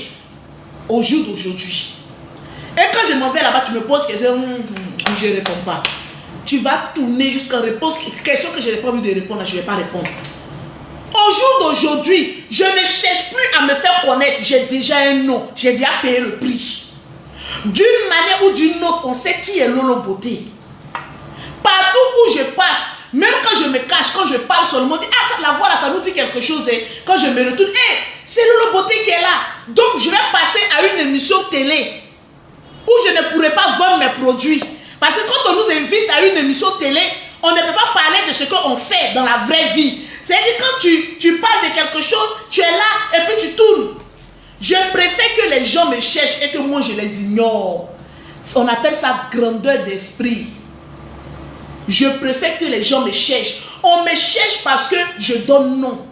Au jour d'aujourd'hui. Et quand je m'en vais là-bas, tu me poses question, je ne réponds pas. Tu vas tourner jusqu'à réponse. Question que je n'ai pas envie de répondre, je ne vais pas répondre. Au jour d'aujourd'hui, je ne cherche plus à me faire connaître. J'ai déjà un nom. J'ai déjà payé le prix. D'une manière ou d'une autre, on sait qui est Lolo Beauté. Partout où je passe, même quand je me cache, quand je parle seulement, on dit, ah, la voix là, ça nous dit quelque chose. Et quand je me retourne, c'est Lolo Beauté qui est là. Donc, je vais passer à une émission télé où je ne pourrai pas vendre mes produits. Parce que quand on nous invite à une émission télé, on ne peut pas parler de ce qu'on fait dans la vraie vie. C'est-à-dire quand tu parles de quelque chose, tu es là et puis tu tournes. Je préfère que les gens me cherchent et que moi je les ignore. On appelle ça grandeur d'esprit. Je préfère que les gens me cherchent. On me cherche parce que je donne nom.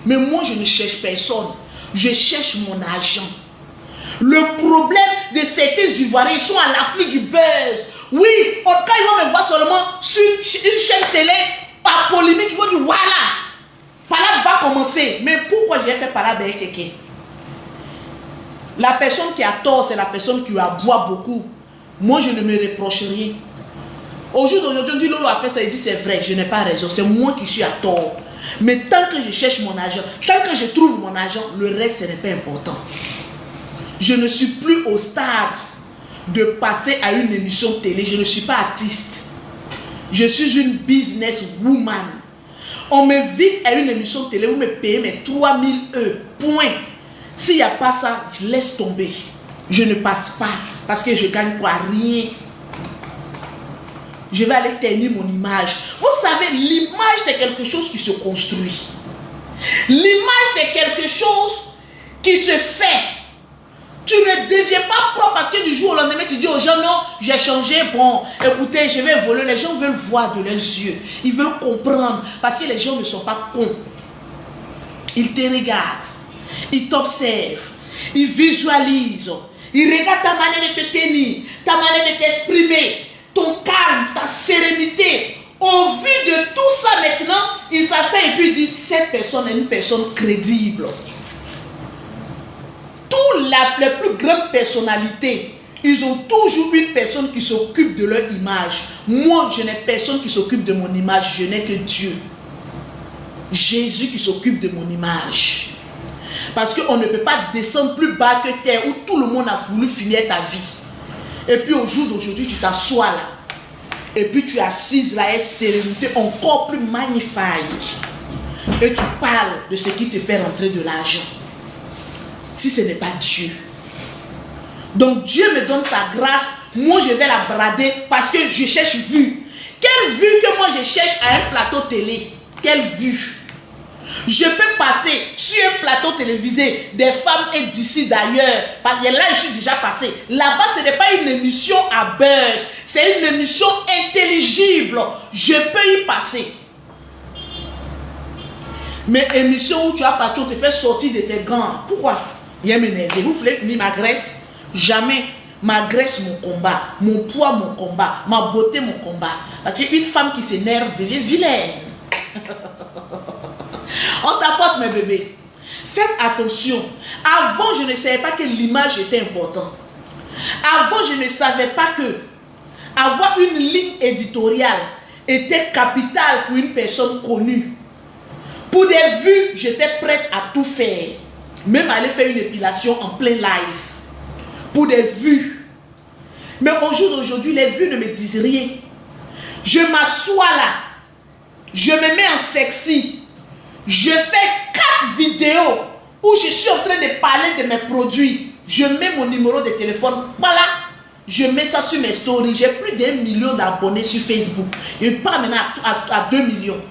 Mais moi je ne cherche personne. Je cherche mon argent. Le problème de certains Ivoiriens, ils sont à l'afflux du buzz. Oui, quand ils vont me voir seulement sur une chaîne télé, à polémique, ils vont dire voilà, Palab va commencer. Mais pourquoi j'ai fait Palab avec quelqu'un? La personne qui a tort, c'est la personne qui aboie beaucoup. Moi, je ne me reproche rien. Au jour d'aujourd'hui, on dit Lolo a fait ça, il dit c'est vrai, je n'ai pas raison, c'est moi qui suis à tort. Mais tant que je cherche mon argent, tant que je trouve mon argent, le reste, ce n'est pas important. Je ne suis plus au stade de passer à une émission télé. Je ne suis pas artiste. Je suis une businesswoman. On m'invite à une émission télé, vous me payez mes 3 000 €. Point. S'il n'y a pas ça, je laisse tomber. Je ne passe pas parce que je gagne quoi? Rien. Je vais aller ternir mon image. Vous savez, l'image, c'est quelque chose qui se construit. L'image, c'est quelque chose qui se fait. Tu ne deviens pas propre parce que du jour au lendemain, tu dis aux gens, non, j'ai changé, bon, écoutez, je vais voler. Les gens veulent voir de leurs yeux. Ils veulent comprendre parce que les gens ne sont pas cons. Ils te regardent, ils t'observent, ils visualisent, ils regardent ta manière de te tenir, ta manière de t'exprimer, ton calme, ta sérénité. Au vu de tout ça maintenant, ils s'asseyent et puis ils disent, cette personne est une personne crédible. Toutes les plus grandes personnalités, ils ont toujours une personne qui s'occupe de leur image. Moi, je n'ai personne qui s'occupe de mon image, je n'ai que Dieu. Jésus qui s'occupe de mon image. Parce qu'on ne peut pas descendre plus bas que terre où tout le monde a voulu finir ta vie. Et puis au jour d'aujourd'hui, tu t'assois là. Et puis tu es assise là avec sérénité encore plus magnifique. Et tu parles de ce qui te fait rentrer de l'argent. Si ce n'est pas Dieu. Donc Dieu me donne sa grâce. Moi je vais la brader parce que je cherche vue. Quelle vue que moi je cherche à un plateau télé? Quelle vue? Je peux passer sur un plateau télévisé des femmes et d'ici d'ailleurs. Parce que là je suis déjà passé. Là-bas ce n'est pas une émission à buzz. C'est une émission intelligible. Je peux y passer. Mais émission où tu as parti, on te fait sortir de tes gants. Pourquoi? Il y a m'énerver. Vous voulez finir ma graisse? Jamais. Ma graisse, mon combat. Mon poids, mon combat. Ma beauté, mon combat. Parce qu'une femme qui s'énerve devient vilaine. On t'apporte mes bébés. Faites attention. Avant, je ne savais pas que l'image était importante. Avant, je ne savais pas que avoir une ligne éditoriale était capitale pour une personne connue. Pour des vues, j'étais prête à tout faire. Même aller faire une épilation en plein live. Pour des vues. Mais au jour d'aujourd'hui, les vues ne me disent rien. Je m'assois là. Je me mets en sexy. Je fais 4 vidéos où je suis en train de parler de mes produits. Je mets mon numéro de téléphone. Voilà. Je mets ça sur mes stories. J'ai plus d'1 million d'abonnés sur Facebook. Je pars maintenant à 2 millions.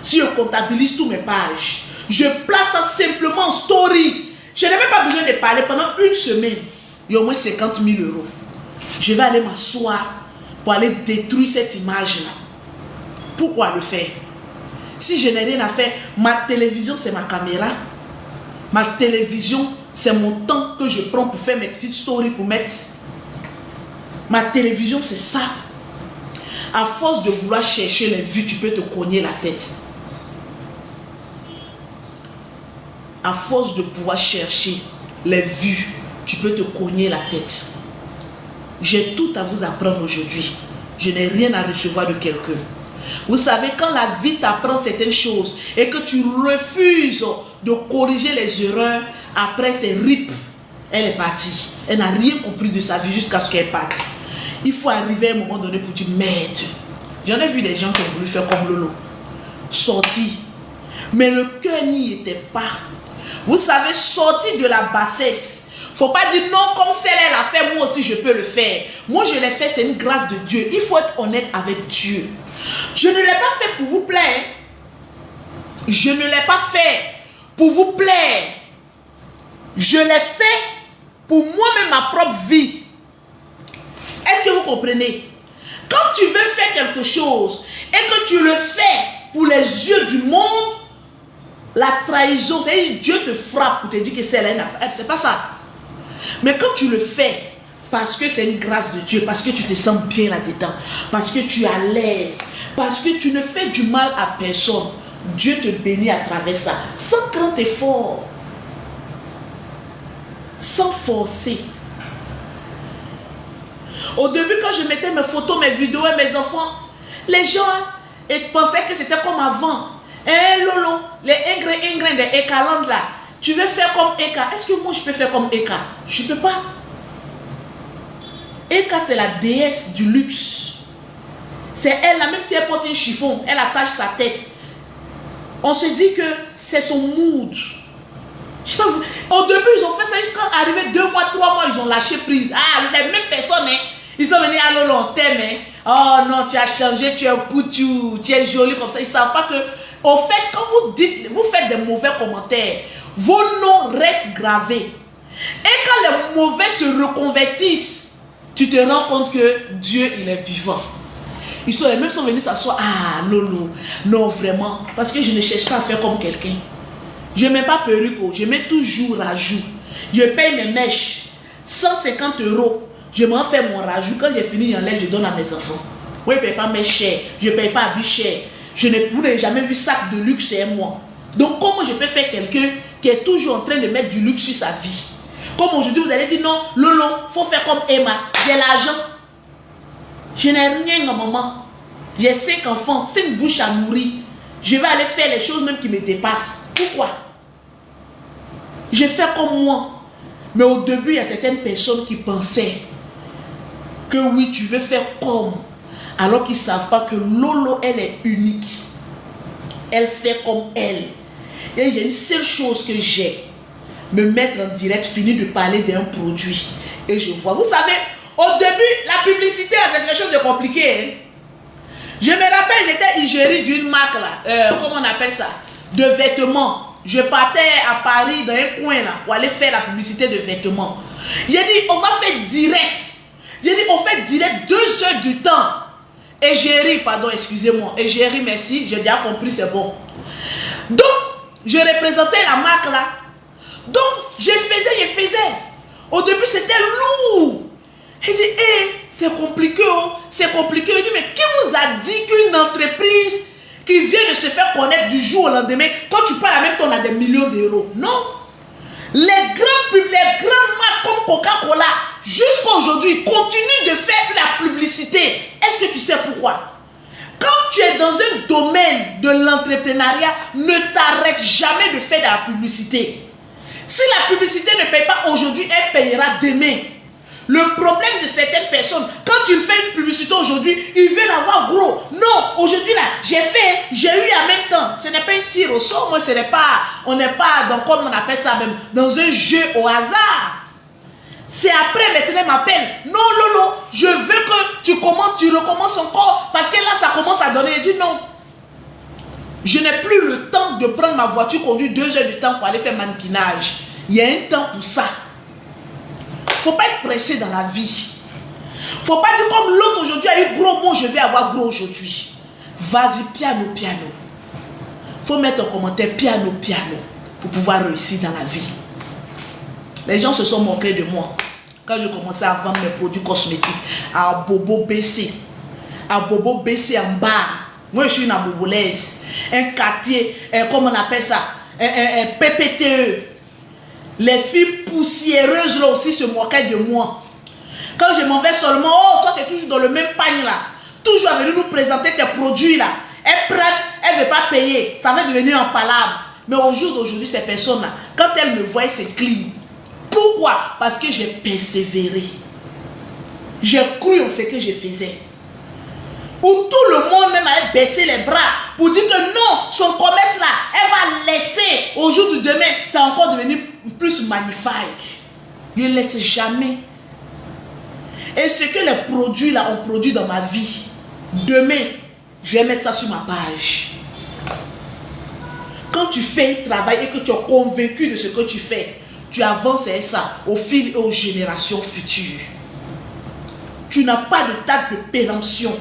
Si je comptabilise toutes mes pages, je place ça simplement en story. Je n'ai même pas besoin de parler pendant une semaine. Il y a au moins 50 000 euros. Je vais aller m'asseoir pour aller détruire cette image-là. Pourquoi le faire? Si je n'ai rien à faire, ma télévision c'est ma caméra. Ma télévision c'est mon temps que je prends pour faire mes petites stories pour mettre. Ma télévision c'est ça. À force de vouloir chercher les vues, tu peux te cogner la tête. À force de pouvoir chercher les vues, tu peux te cogner la tête. J'ai tout à vous apprendre aujourd'hui. Je n'ai rien à recevoir de quelqu'un. Vous savez, quand la vie t'apprend certaines choses et que tu refuses de corriger les erreurs, après c'est rip. Elle est partie. Elle n'a rien compris de sa vie jusqu'à ce qu'elle parte. Il faut arriver à un moment donné pour dire merde. J'en ai vu des gens qui ont voulu faire comme Lolo. Sortir. Mais le cœur n'y était pas. Vous savez, sortir de la bassesse. Faut pas dire non, comme celle elle a fait, moi aussi je peux le faire. Moi je l'ai fait, c'est une grâce de Dieu. Il faut être honnête avec Dieu. Je ne l'ai pas fait pour vous plaire. Je ne l'ai pas fait pour vous plaire. Je l'ai fait pour moi-même, ma propre vie. Est-ce que vous comprenez? Quand tu veux faire quelque chose et que tu le fais pour les yeux du monde, la trahison, c'est-à-dire Dieu te frappe pour te dire que c'est pas ça. Mais quand tu le fais parce que c'est une grâce de Dieu, parce que tu te sens bien là-dedans, parce que tu es à l'aise, parce que tu ne fais du mal à personne, Dieu te bénit à travers ça, sans grand effort, sans forcer. Au début, quand je mettais mes photos, mes vidéos et mes enfants, les gens pensaient que c'était comme avant. Eh Lolo, les ingrédients de Ekaland là, tu veux faire comme Eka. Est-ce que moi je peux faire comme Eka? Je ne peux pas. Eka c'est la déesse du luxe. C'est elle là, même si elle porte un chiffon, elle attache sa tête. On se dit que c'est son mood. Je sais pas vous. Au début, ils ont fait ça jusqu'à arriver 2 mois, 3 mois, ils ont lâché prise. Ah, les mêmes personnes, hein, ils sont venus à Lolo, on t'aime. Hein. Oh non, tu as changé, tu es poutou, tu es jolie comme ça. Ils ne savent pas que, au fait, quand vous faites des mauvais commentaires, vos noms restent gravés. Et quand les mauvais se reconvertissent, tu te rends compte que Dieu, il est vivant. Ils sont les mêmes, sont venus s'asseoir. Ah, Lolo, non, vraiment. Parce que je ne cherche pas à faire comme quelqu'un. Je ne mets pas perruque, je mets toujours rajout. Je paye mes mèches 150 €. Je m'en fais mon rajout. Quand j'ai fini en l'air, je donne à mes enfants. Oui, je ne paye pas mes chers. Je ne paye pas habits chers. Vous n'avez jamais vu sac de luxe chez moi. Donc, comment je peux faire quelqu'un qui est toujours en train de mettre du luxe sur sa vie? Comme aujourd'hui, vous allez dire non, Lolo, il faut faire comme Emma. J'ai l'argent. Je n'ai rien, maman. J'ai 5 enfants, 5 bouches à nourrir. Je vais aller faire les choses même qui me dépassent. Pourquoi? Je fais comme moi. Mais au début, il y a certaines personnes qui pensaient que oui, tu veux faire comme. Alors qu'ils ne savent pas que Lolo, elle est unique. Elle fait comme elle. Et il y a une seule chose que j'ai. Me mettre en direct, finir de parler d'un produit. Et je vois. Vous savez, au début, la publicité, c'est quelque chose de compliqué. Hein? Je me rappelle, j'étais égérie d'une marque là. Comment on appelle ça? De vêtements. Je partais à Paris dans un coin là pour aller faire la publicité de vêtements. J'ai dit, on va faire direct. J'ai dit, on fait direct 2 heures du temps. Égérie, pardon, excusez-moi. Égérie, merci. J'ai déjà compris, c'est bon. Donc, je représentais la marque là. Donc, je faisais. Au début, c'était lourd. J'ai dit, c'est compliqué, oh. C'est compliqué. Je dis, mais qui vous a dit qu'une entreprise qui vient de se faire connaître du jour au lendemain, quand tu parles même, on a des millions d'euros? Non. Les grandes marques comme Coca-Cola, jusqu'à aujourd'hui, continuent de faire la publicité. Est-ce que tu sais pourquoi? Quand tu es dans un domaine de l'entrepreneuriat, ne t'arrête n'arrête jamais de faire de la publicité. Si la publicité ne paye pas aujourd'hui, elle payera demain. Le problème de certaines personnes, quand tu fais une publicité aujourd'hui, ils veulent avoir gros. Non, aujourd'hui là, j'ai eu en même temps. Ce n'est pas un tir au sort, moi, on n'est pas dans, comme on appelle ça même, dans un jeu au hasard. C'est après maintenant, il m'appelle. Non, Lolo, je veux que tu recommences encore. Parce que là, ça commence à donner. Je dis non. Je n'ai plus le temps de prendre ma voiture, conduire 2 heures du temps pour aller faire mannequinage. Il y a un temps pour ça. Faut pas être pressé dans la vie. Faut pas dire comme l'autre aujourd'hui a eu gros, moi je vais avoir gros aujourd'hui. Vas-y, piano. Faut mettre en commentaire piano pour pouvoir réussir dans la vie. Les gens se sont moqués de moi quand je commençais à vendre mes produits cosmétiques à Bobo BC. À Bobo BC en bas. Moi je suis une abobolaise. Un quartier, comment on appelle ça? Un PPTE. Les filles poussiéreuses là aussi se moquaient de moi. Quand je m'en vais seulement, oh, toi tu es toujours dans le même panier là. Toujours à venir nous présenter tes produits là. Elles prennent, elles ne veulent pas payer. Ça va devenir un palabre. Mais au jour d'aujourd'hui, ces personnes là, quand elles me voient, c'est clean. Pourquoi? Parce que j'ai persévéré. J'ai cru en ce que je faisais. Où tout le monde même a baissé les bras pour dire que non, son commerce là, elle va laisser au jour du demain, ça va encore devenir plus magnifique. Je ne laisse jamais. Et ce que les produits là ont produit dans ma vie, demain, je vais mettre ça sur ma page. Quand tu fais un travail et que tu es convaincu de ce que tu fais, tu avances avec ça au fil et aux générations futures. Tu n'as pas de date de péremption.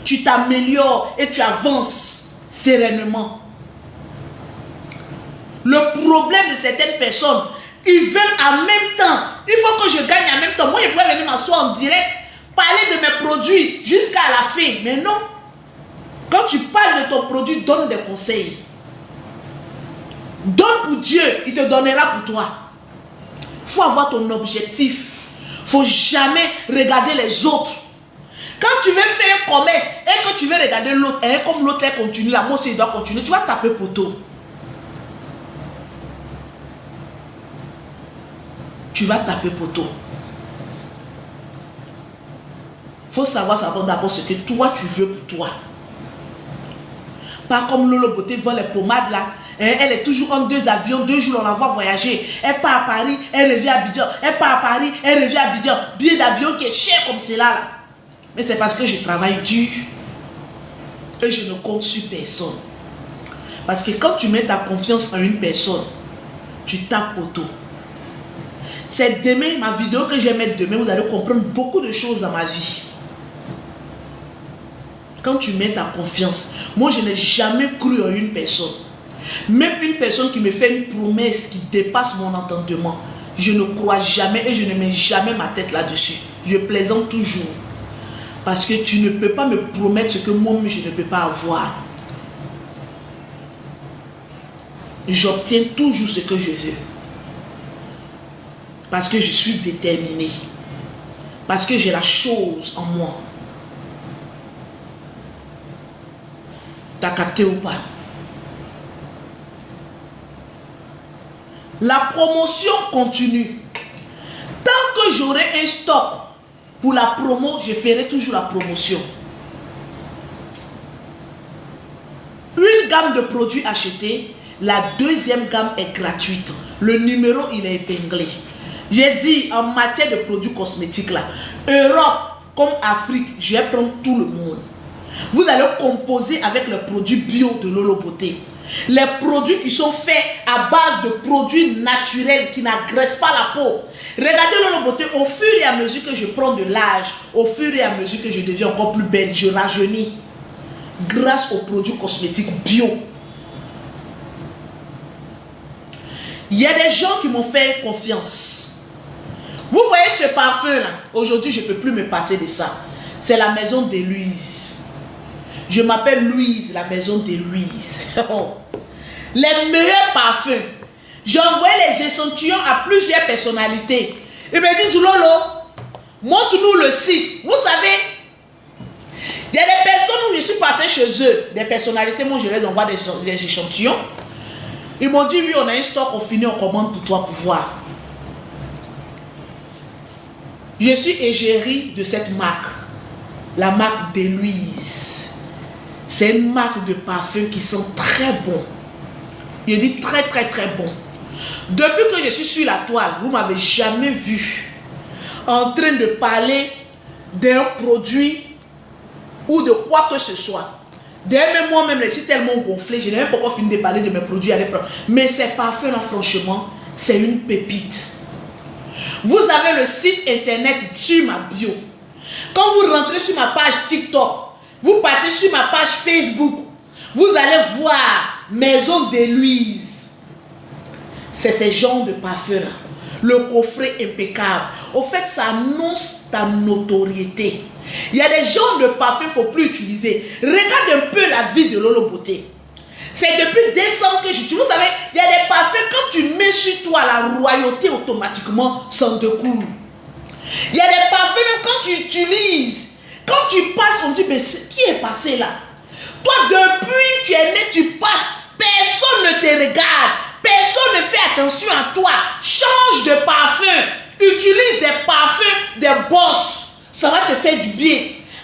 Tu t'améliores et tu avances sereinement. Le problème de certaines personnes, ils veulent en même temps. Il faut que je gagne en même temps. Moi, je pourrais venir m'asseoir en direct, parler de mes produits jusqu'à la fin. Mais non. Quand tu parles de ton produit, donne des conseils. Donne pour Dieu, il te donnera pour toi. Il faut avoir ton objectif. Il ne faut jamais regarder les autres. Quand tu veux faire un commerce et que tu veux regarder l'autre, et comme l'autre continue, là, moi aussi il doit continuer, tu vas taper poteau. Tu vas taper poteau. Il faut savoir d'abord ce que toi tu veux pour toi. Pas comme Lolo Beauté vend les pommades là. Elle est toujours en 2 avions, 2 jours on la voit voyager. Elle part à Paris, elle revient à Abidjan. Elle part à Paris, elle revient à Abidjan. Billet d'avion qui est cher comme cela là. Mais c'est parce que je travaille dur. Et je ne compte sur personne. Parce que quand tu mets ta confiance en une personne, tu tapes poteau. C'est demain, ma vidéo que je vais mettre demain, vous allez comprendre beaucoup de choses dans ma vie. Quand tu mets ta confiance, moi je n'ai jamais cru en une personne. Même une personne qui me fait une promesse qui dépasse mon entendement, je ne crois jamais et je ne mets jamais ma tête là-dessus. Je plaisante toujours. Parce que tu ne peux pas me promettre ce que moi-même je ne peux pas avoir. J'obtiens toujours ce que je veux. Parce que je suis déterminé. Parce que j'ai la chose en moi. T'as capté ou pas? La promotion continue. Tant que j'aurai un stock pour la promo, je ferai toujours la promotion. Une gamme de produits achetés, la deuxième gamme est gratuite. Le numéro, il est épinglé. J'ai dit, en matière de produits cosmétiques, là, Europe comme Afrique, je vais prendre tout le monde. Vous allez composer avec les produits bio de Lolo Beauté. Les produits qui sont faits à base de produits naturels qui n'agressent pas la peau. Regardez Lolo Beauté, au fur et à mesure que je prends de l'âge, au fur et à mesure que je deviens encore plus belle, je rajeunis. Grâce aux produits cosmétiques bio. Il y a des gens qui m'ont fait confiance. Vous voyez ce parfum là, aujourd'hui je ne peux plus me passer de ça. C'est la maison de Louise. Je m'appelle Louise, la maison de Louise. Les meilleurs parfums. J'ai envoyé les échantillons à plusieurs personnalités. Ils me disent, Lolo, montre-nous le site. Vous savez, il y a des personnes où je suis passée chez eux. Des personnalités, moi je les envoie des échantillons. Ils m'ont dit, oui, on a un stock, on finit, on commande pour toi pour voir. Je suis égérie de cette marque. La marque d'Héloïse. C'est une marque de parfum qui sent très bon. Je dis très bon. Depuis que je suis sur la toile, vous ne m'avez jamais vu en train de parler d'un produit ou de quoi que ce soit. D'ailleurs, moi-même, je suis tellement gonflé, je n'ai même pas encore fini de parler de mes produits à l'épreuve. Mais ces parfums-là, franchement, c'est une pépite. Vous avez le site internet sur ma bio. Quand vous rentrez sur ma page TikTok, vous partez sur ma page Facebook, vous allez voir Maison d'Héloïse. C'est ce genre de parfum-là. Le coffret impeccable. Au fait, ça annonce ta notoriété. Il y a des genres de parfums qu'il ne faut plus utiliser. Regarde un peu la vie de Lolo Beauté. C'est depuis décembre que j'utilise. Vous savez, il y a des parfums, quand tu mets sur toi la royauté, automatiquement, ça te coule. Il y a des parfums, même quand tu utilises, quand tu passes, on dit, mais qui est passé là? Toi, depuis tu es né, tu passes, personne ne te regarde, personne ne fait attention à toi. Change de parfum, utilise des parfums, des boss, ça va te faire du bien.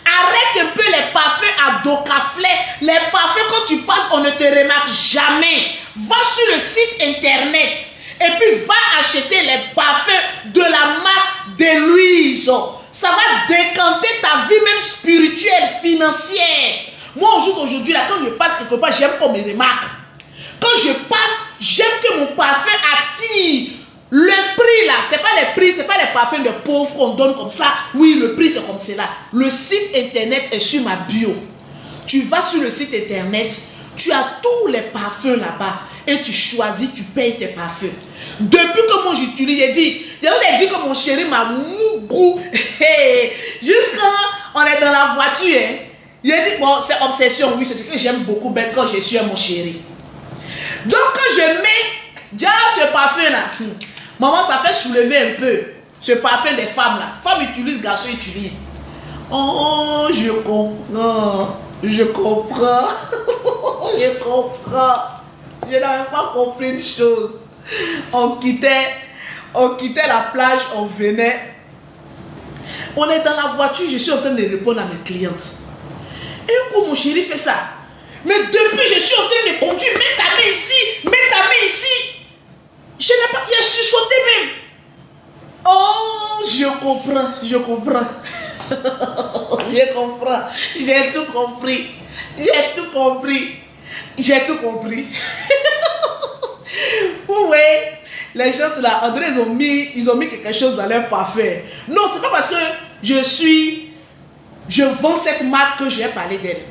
Arrête un peu les parfums à docaflet. Les parfums, quand tu passes, on ne te remarque jamais. Va sur le site internet et puis va acheter les parfums de la marque d'Héloïse. Ça va décanter ta vie même spirituelle, financière. Moi, au jour d'aujourd'hui, là, quand je passe quelque part, j'aime qu'on me remarque. Quand je passe, j'aime que mon parfum attire. Le prix là, c'est pas les prix, c'est pas les parfums de pauvres qu'on donne comme ça. Oui, le prix c'est comme cela. Le site internet est sur ma bio. Tu vas sur le site internet, tu as tous les parfums là-bas et tu choisis, tu payes tes parfums. Depuis que moi j'utilise, j'ai dit que mon chéri m'a mougou. Juste quand on est dans la voiture, hein, j'ai dit, bon, c'est obsession, oui, c'est ce que j'aime beaucoup mettre quand je suis à mon chéri. Donc quand je mets déjà ce parfum là, maman, ça fait soulever un peu ce parfum des femmes là. Femmes utilisent, garçons utilisent. Oh, je comprends. Je comprends. Je comprends. Je n'avais pas compris une chose. On quittait la plage, on venait. On est dans la voiture, je suis en train de répondre à mes clientes. Et où mon chéri fait ça? Mais depuis je suis en train de conduire, mets ta main ici, mets ta main ici. Je n'ai pas, il a chuchoté même. Oh, je comprends, je comprends. Je comprends, j'ai tout compris. J'ai tout compris. J'ai tout compris. Oui, les gens là, André, ils ont mis quelque chose dans leur parfum. Non, c'est pas parce que je vends cette marque que je vais parler d'elle.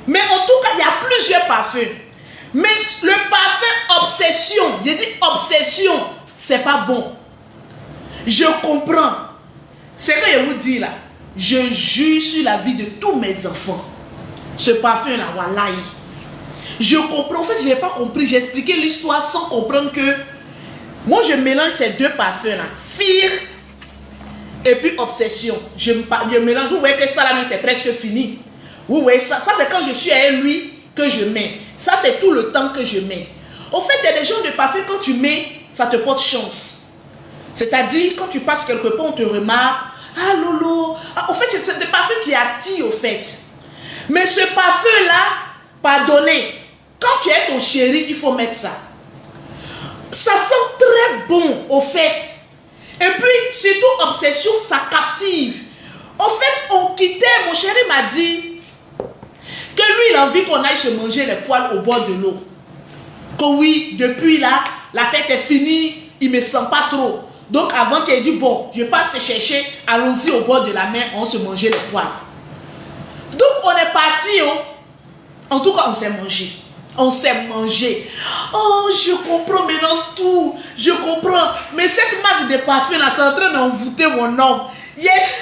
Mais en tout cas, il y a plusieurs parfums. Mais le parfum obsession, j'ai dit obsession, c'est pas bon. Je comprends. C'est que je vous dis là, je juge sur la vie de tous mes enfants. Ce parfum là, wallahi. Je comprends, en fait, je n'ai pas compris. J'ai expliqué l'histoire sans comprendre que moi, je mélange ces deux parfums là. Fear et puis obsession. Je mélange. Vous voyez que ça là, c'est presque fini. Vous voyez ça, c'est quand je suis avec lui que je mets. Ça, c'est tout le temps que je mets. Au fait, il y a des gens de parfum, quand tu mets, ça te porte chance. C'est-à-dire, quand tu passes quelque part, on te remarque. Ah, Lolo. Ah, au fait, c'est des parfums qui attirent, au fait. Mais ce parfum-là, pardonnez, quand tu es ton chéri, il faut mettre ça. Ça sent très bon, au fait. Et puis, surtout, obsession, ça captive. Au fait, on quittait, mon chéri m'a dit que lui, il a envie qu'on aille se manger les poils au bord de l'eau. Que oui, depuis là, la fête est finie, il ne me sent pas trop. Donc avant, tu as dit, bon, je passe te chercher, allons-y au bord de la mer, on se mangeait les poils. Donc on est parti, oh. En tout cas, on s'est mangé. On s'est mangé. Oh, je comprends maintenant tout. Je comprends. Mais cette marque de parfum là, c'est en train d'envoûter mon homme. Yes.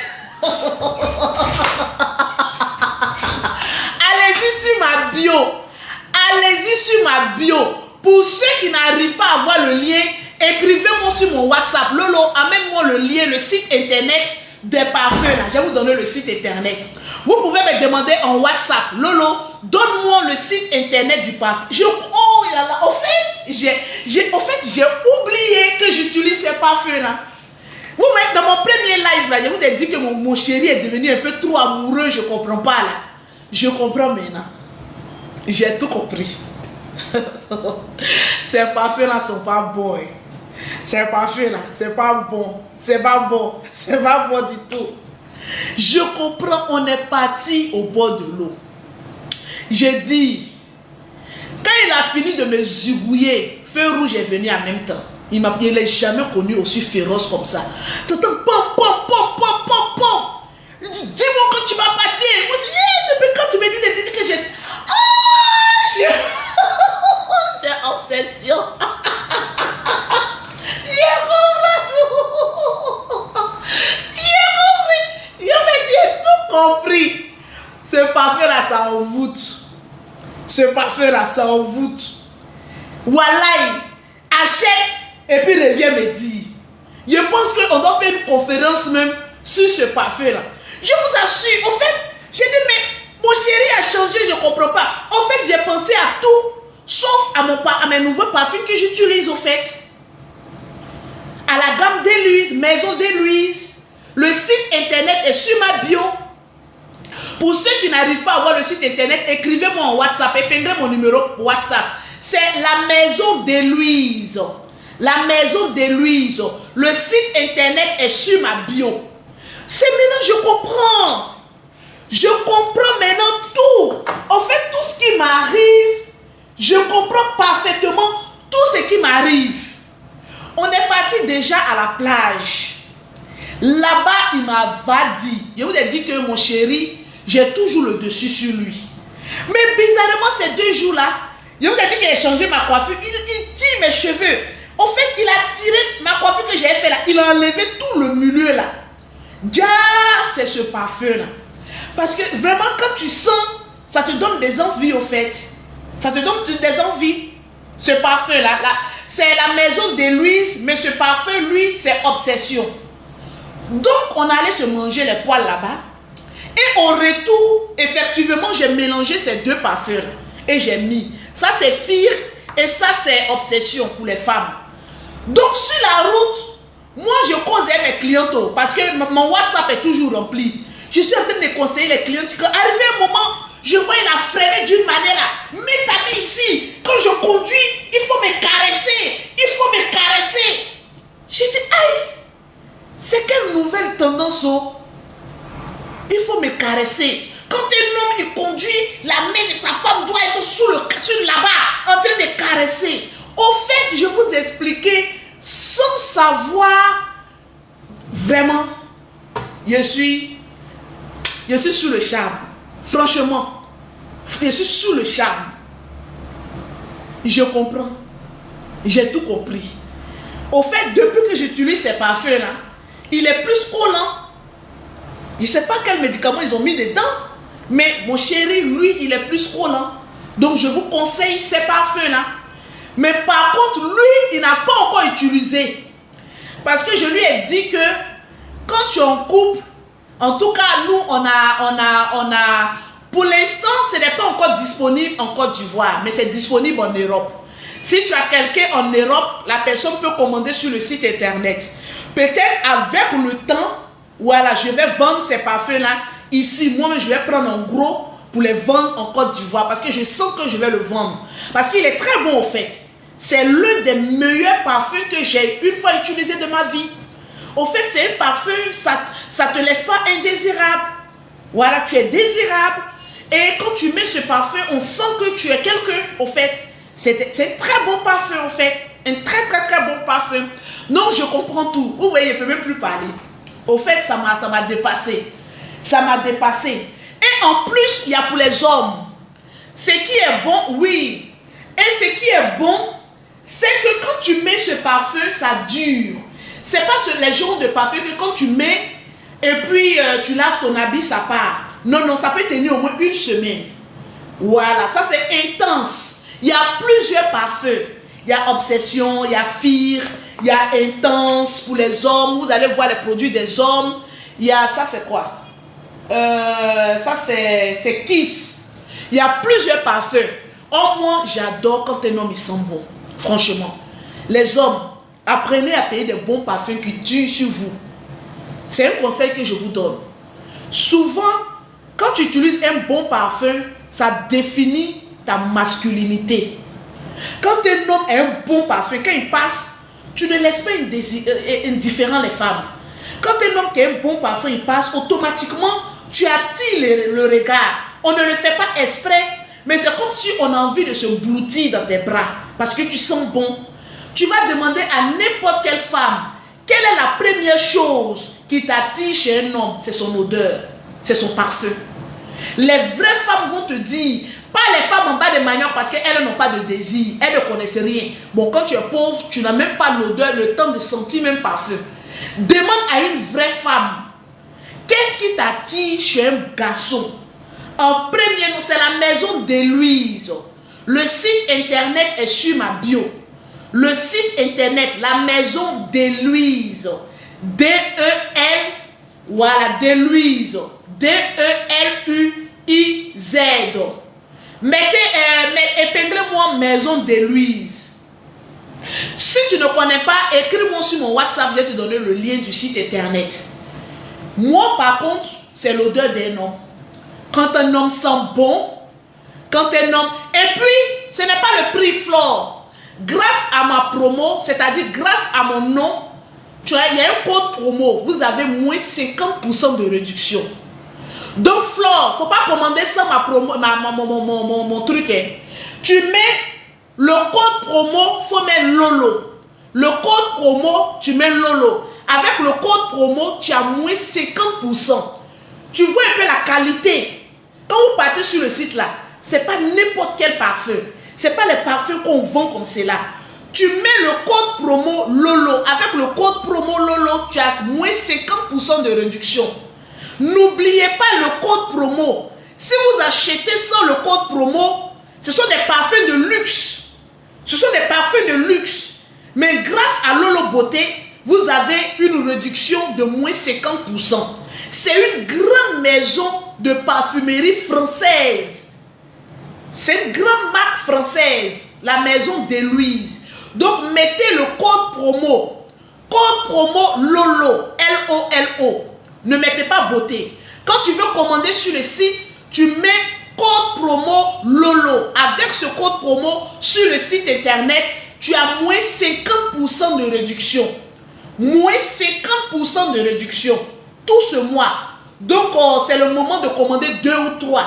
Allez-y sur ma bio. Allez-y sur ma bio. Pour ceux qui n'arrivent pas à voir le lien, écrivez-moi sur mon WhatsApp. Lolo, amène-moi le lien, le site internet des parfums là, je vais vous donner le site internet. Vous pouvez me demander en WhatsApp, Lolo, donne-moi le site internet du parfum. Oh là là, au fait, j'ai oublié que j'utilise ces parfums là. Vous voyez, dans mon premier live là, je vous ai dit que mon chéri est devenu un peu trop amoureux, je ne comprends pas là. Je comprends maintenant. J'ai tout compris. Ces parfums là ne sont pas bons. Hein. Ces parfums là, c'est pas bon. C'est pas bon. C'est pas bon du tout. Je comprends, on est parti au bord de l'eau. J'ai dit, quand il a fini de me zigouiller, feu rouge est venu en même temps. Il n'est jamais connu aussi féroce comme ça. T'entends, pom, pom, pom, pom, pom, pom. Dis-moi que tu vas partir. Moi, depuis quand tu me dis que j'ai... C'est obsession. J'ai tout compris. Ce parfum-là, ça envoûte. Ce parfum-là, ça envoûte. Wallah, achète et puis reviens me dire. Je pense qu'on doit faire une conférence même sur ce parfum-là. Je vous assure, en fait, j'ai dit, mais mon chéri a changé, je ne comprends pas. En fait, j'ai pensé à tout, sauf à mes nouveaux parfums que j'utilise, au fait. À la gamme d'Héloïse, Maison d'Héloïse. Le site internet est sur ma bio. Pour ceux qui n'arrivent pas à voir le site internet, écrivez-moi en WhatsApp, épinglez mon numéro WhatsApp. C'est la Maison d'Héloïse. La Maison d'Héloïse. Le site internet est sur ma bio. C'est maintenant je comprends. Je comprends maintenant tout. En fait, tout ce qui m'arrive, je comprends parfaitement tout ce qui m'arrive. On est parti déjà à la plage. Là-bas, il m'avait dit, je vous ai dit que mon chéri, j'ai toujours le dessus sur lui. Mais bizarrement, ces 2 jours-là, je vous ai dit qu'il a changé ma coiffure. Il tire mes cheveux. En fait, il a tiré ma coiffure que j'avais fait là. Il a enlevé tout le milieu là. Déjà, c'est ce parfum là. Parce que vraiment, quand tu sens, ça te donne des envies au fait. Ça te donne des envies. Ce parfum là, c'est la Maison d'Héloïse, mais ce parfum, lui, c'est obsession. Donc, on allait se manger les poils là-bas. Et au retour, effectivement, j'ai mélangé ces 2 parfums là. Et j'ai mis. Ça, c'est Fire et ça, c'est obsession pour les femmes. Donc, sur la route, moi, je cause avec mes clientes parce que mon WhatsApp est toujours rempli. Je suis en train de conseiller les clientes qu'arrivé un moment, je vois la freiner d'une manière là. Mets ta main ici. Quand je conduis, il faut me caresser. Il faut me caresser. Je dis, aïe, c'est quelle nouvelle tendance oh? Il faut me caresser. Quand un homme il conduit, la main de sa femme doit être sur là-bas, en train de caresser. Au fait, je vous expliquais sans savoir vraiment, je suis sous le charme. Franchement, je suis sous le charme. Je comprends. J'ai tout compris. Au fait, depuis que j'utilise ces parfums-là, il est plus collant. Je ne sais pas quel médicament ils ont mis dedans, mais mon chéri, lui, il est plus collant. Donc, je vous conseille ces parfums-là. Mais par contre, lui, il n'a pas encore utilisé. Parce que je lui ai dit que quand tu es en couple, en tout cas, nous, on a pour l'instant, ce n'est pas encore disponible en Côte d'Ivoire, mais c'est disponible en Europe. Si tu as quelqu'un en Europe, la personne peut commander sur le site internet. Peut-être avec le temps, voilà, je vais vendre ces parfums-là ici. Moi, je vais prendre en gros pour les vendre en Côte d'Ivoire parce que je sens que je vais le vendre. Parce qu'il est très bon au fait. C'est l'un des meilleurs parfums que j'ai une fois utilisé de ma vie. Au fait, c'est un parfum, ça ne te laisse pas indésirable. Voilà, tu es désirable. Et quand tu mets ce parfum, on sent que tu es quelqu'un, au fait. C'est un très bon parfum, au fait. Un très bon parfum. Non, je comprends tout. Vous voyez, je ne peux même plus parler. Au fait, ça m'a dépassé. Ça m'a dépassé. Et en plus, il y a pour les hommes. Ce qui est bon, oui. Et ce qui est bon, c'est que quand tu mets ce parfum, ça dure. C'est pas les genres de parfum que quand tu mets et puis tu laves ton habit, ça part. Non, non, ça peut tenir au moins 1 semaine. Voilà, ça c'est intense. Il y a plusieurs parfums. Il y a Obsession, il y a Fire, il y a Intense pour les hommes. Vous allez voir les produits des hommes. Il y a ça, c'est quoi? Ça, c'est Kiss. Il y a plusieurs parfums. Oh, moi, j'adore quand un homme, il sent bon. Franchement. Les hommes, apprenez à payer des bons parfums qui tuent sur vous. C'est un conseil que je vous donne. Souvent, quand tu utilises un bon parfum, ça définit ta masculinité. Quand un homme a un bon parfum, quand il passe, tu ne laisses pas indifférent les femmes. Quand un homme qui a un bon parfum, il passe, automatiquement, tu attires le regard. On ne le fait pas exprès, mais c'est comme si on a envie de se bloutir dans tes bras parce que tu sens bon. Tu vas demander à n'importe quelle femme, quelle est la première chose qui t'attire chez un homme? C'est son odeur, c'est son parfum. Les vraies femmes vont te dire, pas les femmes en bas de manioc parce qu'elles n'ont pas de désir, elles ne connaissent rien. Bon, quand tu es pauvre, tu n'as même pas l'odeur, le temps de sentir même parfum. Demande à une vraie femme, qu'est-ce qui t'attire chez un garçon? En premier, c'est la maison d'Héloïse. Le site internet est sur ma bio. Le site internet, la maison d'Héloïse. D-E-L, voilà, d'Héloïse. D-E-L-U-I-Z. Épinglez-moi maison d'Héloïse. Si tu ne connais pas, écris-moi sur mon WhatsApp, je vais te donner le lien du site internet. Moi, par contre, c'est l'odeur d'un homme. Quand un homme sent bon, quand un homme... Et puis, ce n'est pas le prix Flore. Grâce à ma promo, c'est-à-dire grâce à mon nom, tu vois, il y a un code promo. Vous avez moins 50% de réduction. Donc, Flore, il ne faut pas commander sans ma promo, mon truc. Hein. Tu mets le code promo, il faut mettre Lolo. Le code promo, tu mets Lolo. Avec le code promo, tu as moins 50%. Tu vois un peu la qualité. Quand vous partez sur le site là, ce n'est pas n'importe quel parfum. Ce n'est pas les parfums qu'on vend comme cela. Tu mets le code promo Lolo. Avec le code promo Lolo, tu as moins 50% de réduction. N'oubliez pas le code promo. Si vous achetez sans le code promo, ce sont des parfums de luxe. Ce sont des parfums de luxe. Mais grâce à Lolo Beauté, vous avez une réduction de moins 50%. C'est une grande maison de parfumerie française. C'est une grande marque française, la maison d'Héloïse. Donc, mettez le code promo. Code promo Lolo, L-O-L-O. Ne mettez pas beauté. Quand tu veux commander sur le site, tu mets code promo Lolo. Avec ce code promo, sur le site internet, tu as moins 50% de réduction. Moins 50% de réduction. Tout ce mois. Donc, c'est le moment de commander 2 ou 3.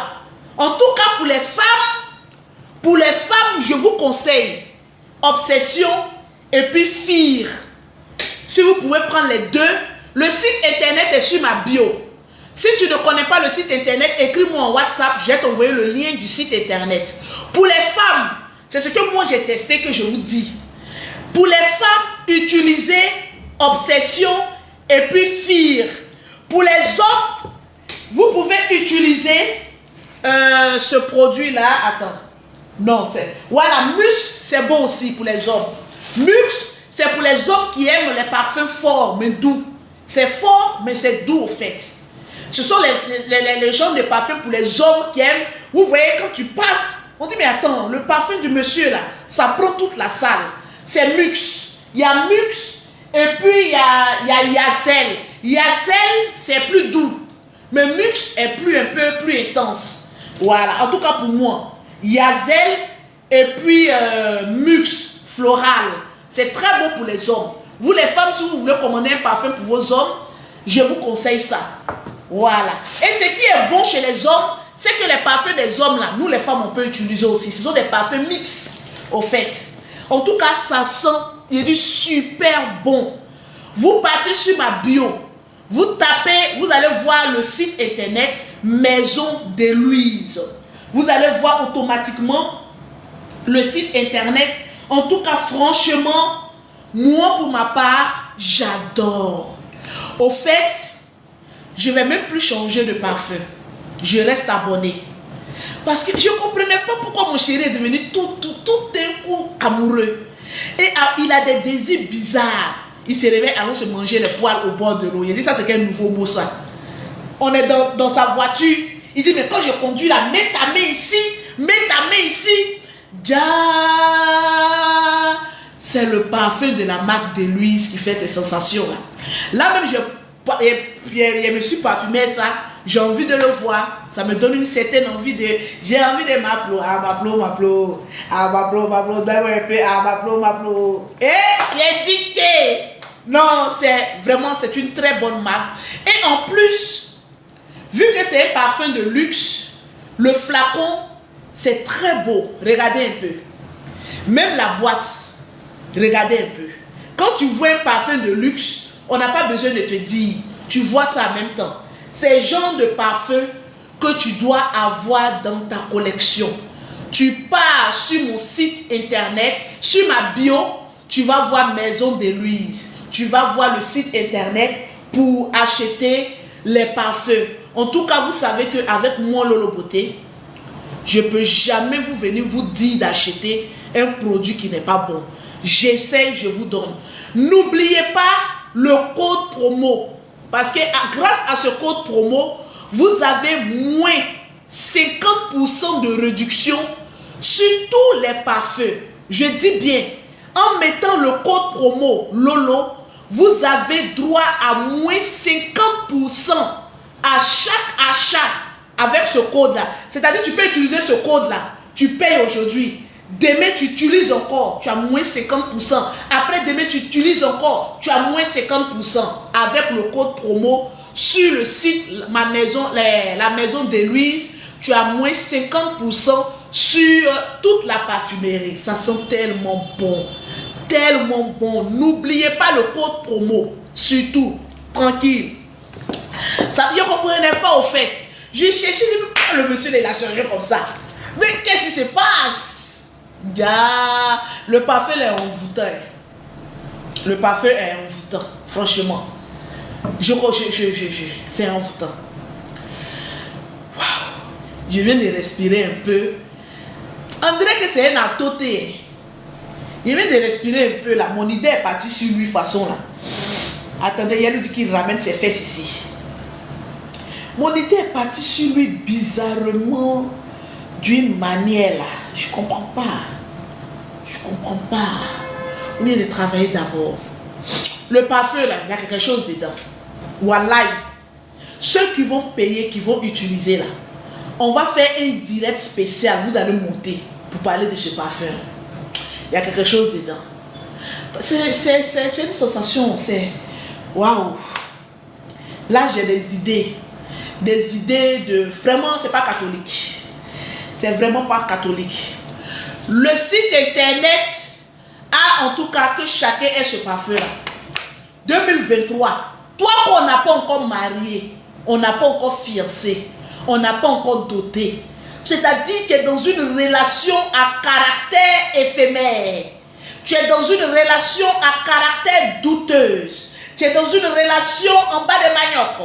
En tout cas, pour les femmes, je vous conseille Obsession et puis Fear. Si vous pouvez prendre les deux, le site internet est sur ma bio. Si tu ne connais pas le site internet, écris-moi en WhatsApp, je vais t'envoyer le lien du site internet. Pour les femmes, c'est ce que moi j'ai testé que je vous dis. Pour les femmes, utilisez Obsession et puis Fear. Pour les hommes, vous pouvez utiliser ce produit-là. Attends. Non, c'est... Voilà, Mux, c'est bon aussi pour les hommes. Mux, c'est pour les hommes qui aiment les parfums forts, mais doux. C'est fort, mais c'est doux au fait. Ce sont les genres de parfums pour les hommes qui aiment. Vous voyez, quand tu passes, on dit, mais attends, le parfum du monsieur là, ça prend toute la salle. C'est Mux. Il y a Mux, et puis il y a Yazel. Yazel, c'est plus doux. Mais Mux est un peu plus intense. Voilà, en tout cas pour moi. Yazel et puis Mux floral. C'est très bon pour les hommes. Vous les femmes, si vous voulez commander un parfum pour vos hommes, je vous conseille ça. Voilà. Et ce qui est bon chez les hommes, c'est que les parfums des hommes là, nous les femmes on peut utiliser aussi. Ce sont des parfums mix au fait. En tout cas, ça sent, il est du super bon. Vous partez sur ma bio. Vous tapez, vous allez voir le site internet Maison d'Héloïse. Vous allez voir automatiquement le site internet. En tout cas, franchement, moi pour ma part, j'adore. Au fait, je ne vais même plus changer de parfum. Je reste abonné. Parce que je ne comprenais pas pourquoi mon chéri est devenu tout d'un coup amoureux. Et il a des désirs bizarres. il se réveille, allons se manger les poils au bord de l'eau. Il dit, ça c'est quel nouveau mot ça? On est dans sa voiture. Il dit, mais quand je conduis là, mets ta main ici, mets ta main ici. Ja, c'est le parfum de la marque de Louise qui fait ces sensations là. Là même, je me suis parfumé ça. J'ai envie de le voir. Ça me donne une certaine envie de... J'ai envie de m'applaudir. Ah, m'applaudir. Ah, m'applaudir. Ah, m'applaudir. Et j'ai dicté. Non, c'est vraiment, c'est une très bonne marque. Et en plus, vu que c'est un parfum de luxe, le flacon, c'est très beau. Regardez un peu. Même la boîte, regardez un peu. Quand tu vois un parfum de luxe, on n'a pas besoin de te dire. Tu vois ça en même temps. C'est le genre de parfum que tu dois avoir dans ta collection. Tu pars sur mon site internet, sur ma bio, tu vas voir Maison de Louise. Tu vas voir le site internet pour acheter les parfums. En tout cas, vous savez qu'avec moi, Lolo Beauté, je ne peux jamais vous venir vous dire d'acheter un produit qui n'est pas bon. J'essaie, je vous donne. N'oubliez pas le code promo. Parce que grâce à ce code promo, vous avez moins 50% de réduction sur tous les parfums. Je dis bien, en mettant le code promo Lolo, vous avez droit à moins 50% à chaque achat avec ce code-là. C'est-à-dire tu peux utiliser ce code-là. Tu payes aujourd'hui. Demain, tu utilises encore, tu as moins 50%. Après, demain, tu utilises encore, tu as moins 50% avec le code promo sur le site la Maison de Louise. Tu as moins 50% sur toute la parfumerie. Ça sent tellement bon. Tellement bon. N'oubliez pas le code promo. Surtout, tranquille. Ça, je ne comprenais pas au fait. Je cherchais le monsieur de la chirurgie comme ça. Mais qu'est-ce qui se passe? Ja, le parfum est envoûtant. Le parfum est envoûtant, franchement. C'est envoûtant. Wow. Je viens de respirer un peu. On dirait que c'est un atoté. Je viens de respirer un peu là. Mon idée est partie sur lui façon là. Attendez, il y a lui qui ramène ses fesses ici. Mon idée est partie sur lui bizarrement d'une manière là. Je comprends pas. Je comprends pas. On vient de travailler d'abord. Le parfum là, il y a quelque chose dedans. Wallahi. Ceux qui vont payer, qui vont utiliser là, on va faire un direct spécial. Vous allez monter pour parler de ce parfum. Il y a quelque chose dedans. C'est une sensation. C'est waouh. Là, j'ai des idées. Des idées de... Vraiment, c'est pas catholique. C'est vraiment pas catholique. Le site internet a en tout cas que chacun ait ce parfum là. 2023. Toi qu'on n'a pas encore marié, on n'a pas encore fiancé, on n'a pas encore doté. C'est-à-dire que tu es dans une relation à caractère éphémère. Tu es dans une relation à caractère douteuse. Tu es dans une relation en bas de manioc.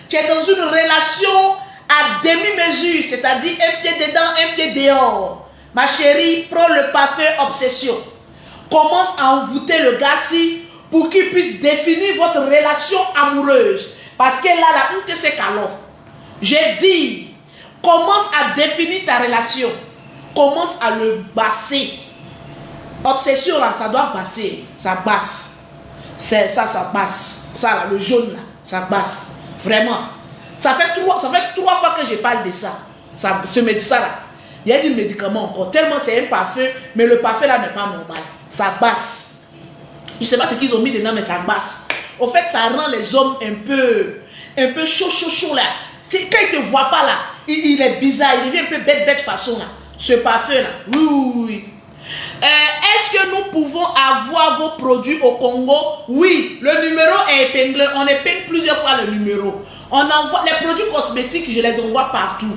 Tu es dans une relation à demi-mesure, c'est-à-dire un pied dedans, un pied dehors. Ma chérie, prends le parfum Obsession. Commence à envoûter le gars-ci pour qu'il puisse définir votre relation amoureuse. Parce que là, on te sait qu'alors. J'ai dit, commence à définir ta relation. Commence à le basser. Obsession, là, ça doit basser. Ça basse. C'est ça, ça basse. Ça, là, le jaune, là, ça basse. Vraiment. Ça fait trois fois que je parle de ça. Ce médecin-là. Il y a du médicament encore. Tellement c'est un parfum, mais le parfum là n'est pas normal. Ça basse. Je ne sais pas ce qu'ils ont mis dedans, mais ça basse. Au fait, ça rend les hommes un peu chaud là. Quand il ne te voit pas là, il est bizarre. Il devient un peu bête façon là. Ce parfum là. Oui. Est-ce que nous pouvons avoir vos produits au Congo? Oui, le numéro est épinglé. On épingle plusieurs fois le numéro. On envoie les produits cosmétiques, je les envoie partout.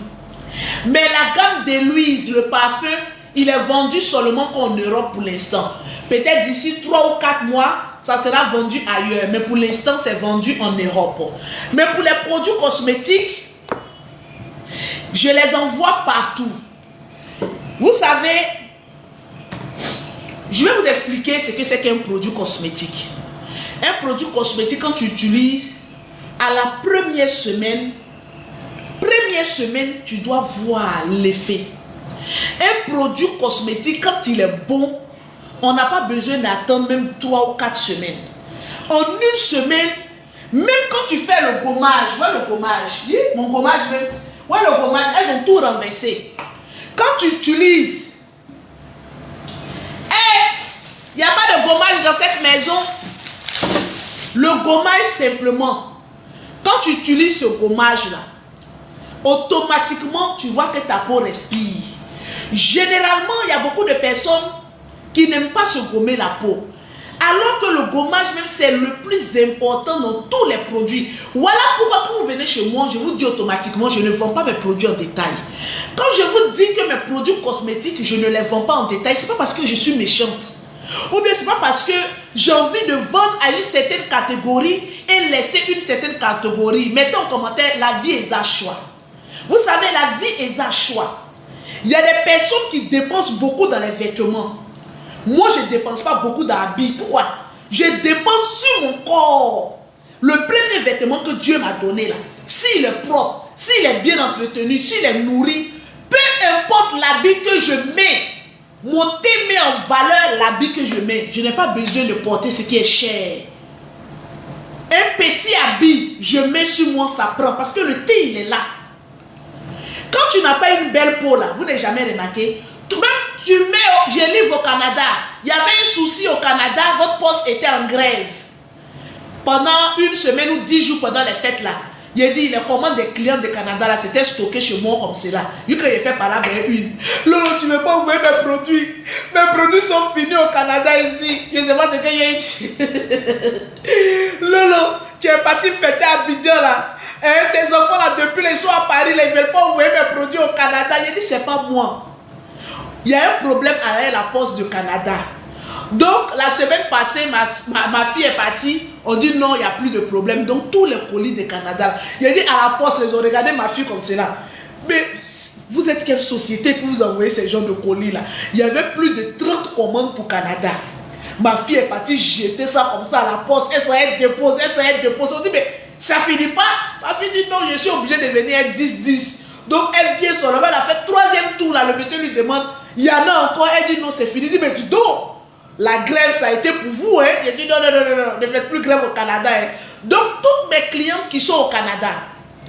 Mais la gamme de Louise, le parfum, il est vendu seulement qu'en Europe pour l'instant. Peut-être d'ici 3 ou 4 mois, ça sera vendu ailleurs. Mais pour l'instant, c'est vendu en Europe. Mais pour les produits cosmétiques, je les envoie partout. Vous savez, je vais vous expliquer ce que c'est qu'un produit cosmétique. Un produit cosmétique, quand tu utilises, à la première semaine, tu dois voir l'effet. Un produit cosmétique, quand il est bon, on n'a pas besoin d'attendre même 3 ou 4 semaines. En une semaine, même quand tu fais le gommage, vois le gommage, mon gommage même, ouais, le gommage, elles ont tout renversé. Quand tu utilises, il n'y a pas de gommage dans cette maison. Le gommage simplement, quand tu utilises ce gommage là, automatiquement tu vois que ta peau respire. Généralement, il y a beaucoup de personnes qui n'aiment pas se gommer la peau. Alors que le gommage même c'est le plus important dans tous les produits. Voilà pourquoi quand vous venez chez moi, je vous dis automatiquement, je ne vends pas mes produits en détail. Quand je vous dis que mes produits cosmétiques, je ne les vends pas en détail, ce n'est pas parce que je suis méchante. Ou bien ce n'est pas parce que j'ai envie de vendre à une certaine catégorie et laisser une certaine catégorie. Mettez en commentaire, la vie est un choix. Vous savez, la vie est un choix. Il y a des personnes qui dépensent beaucoup dans les vêtements. Moi, je ne dépense pas beaucoup d'habits. Pourquoi? Je dépense sur mon corps. Le premier vêtement que Dieu m'a donné là, s'il est propre, s'il est bien entretenu, s'il est nourri, peu importe l'habit que je mets, mon thé met en valeur l'habit que je mets. Je n'ai pas besoin de porter ce qui est cher. Un petit habit, je mets sur moi, ça prend. Parce que le thé, il est là. Quand tu n'as pas une belle peau là, vous n'avez jamais remarqué, même tu mets, je livre au Canada, il y avait un souci au Canada, votre poste était en grève. Pendant une semaine ou 10 jours pendant les fêtes là, il a dit, les commandes des clients du Canada là, c'était stocké chez moi comme cela. Vu que j'ai fait par là, ben une. Lolo, tu ne veux pas envoyer mes produits. Mes produits sont finis au Canada ici. Je ne sais pas ce qu'il y a ici. Lolo, tu es parti fêter à Abidjan là. Et tes enfants là, depuis les soirs à Paris, là, ils ne veulent pas envoyer mes produits au Canada. J'ai dit, c'est pas moi. Il y a un problème à la poste du Canada. Donc, la semaine passée, ma fille est partie. On dit non, il n'y a plus de problème. Donc, tous les colis du Canada. Il a dit à la poste, ils ont regardé ma fille comme cela. Mais vous êtes quelle société pour vous envoyer ces genres de colis là? Il y avait plus de 30 commandes pour Canada. Ma fille est partie jeter ça comme ça à la poste. Elle s'est déposée, On dit, mais ça finit pas. Ma fille dit non, je suis obligée de venir à 10-10. Donc, elle vient sur le elle a fait 3e tour là. Le monsieur lui demande, il y en a encore. Elle dit non, c'est fini. Il dit, mais dis donc. La grève, ça a été pour vous. Hein? J'ai dit non, ne faites plus grève au Canada. Hein? Donc, toutes mes clientes qui sont au Canada,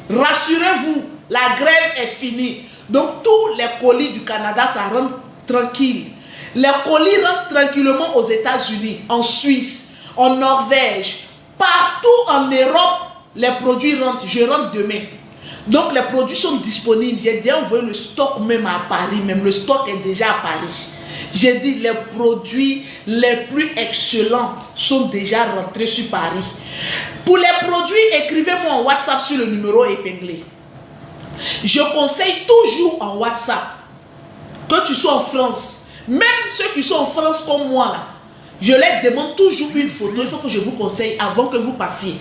rassurez-vous, la grève est finie. Donc, tous les colis du Canada, ça rentre tranquille. Les colis rentrent tranquillement aux États-Unis, en Suisse, en Norvège, partout en Europe, les produits rentrent. Je rentre demain. Donc, les produits sont disponibles. J'ai déjà envoyé le stock même à Paris. Même le stock est déjà à Paris. J'ai dit les produits les plus excellents sont déjà rentrés sur Paris. Pour les produits, écrivez-moi en WhatsApp sur le numéro épinglé. Je conseille toujours en WhatsApp que tu sois en France. Même ceux qui sont en France comme moi là, je leur demande toujours une photo. Il faut que je vous conseille avant que vous passiez.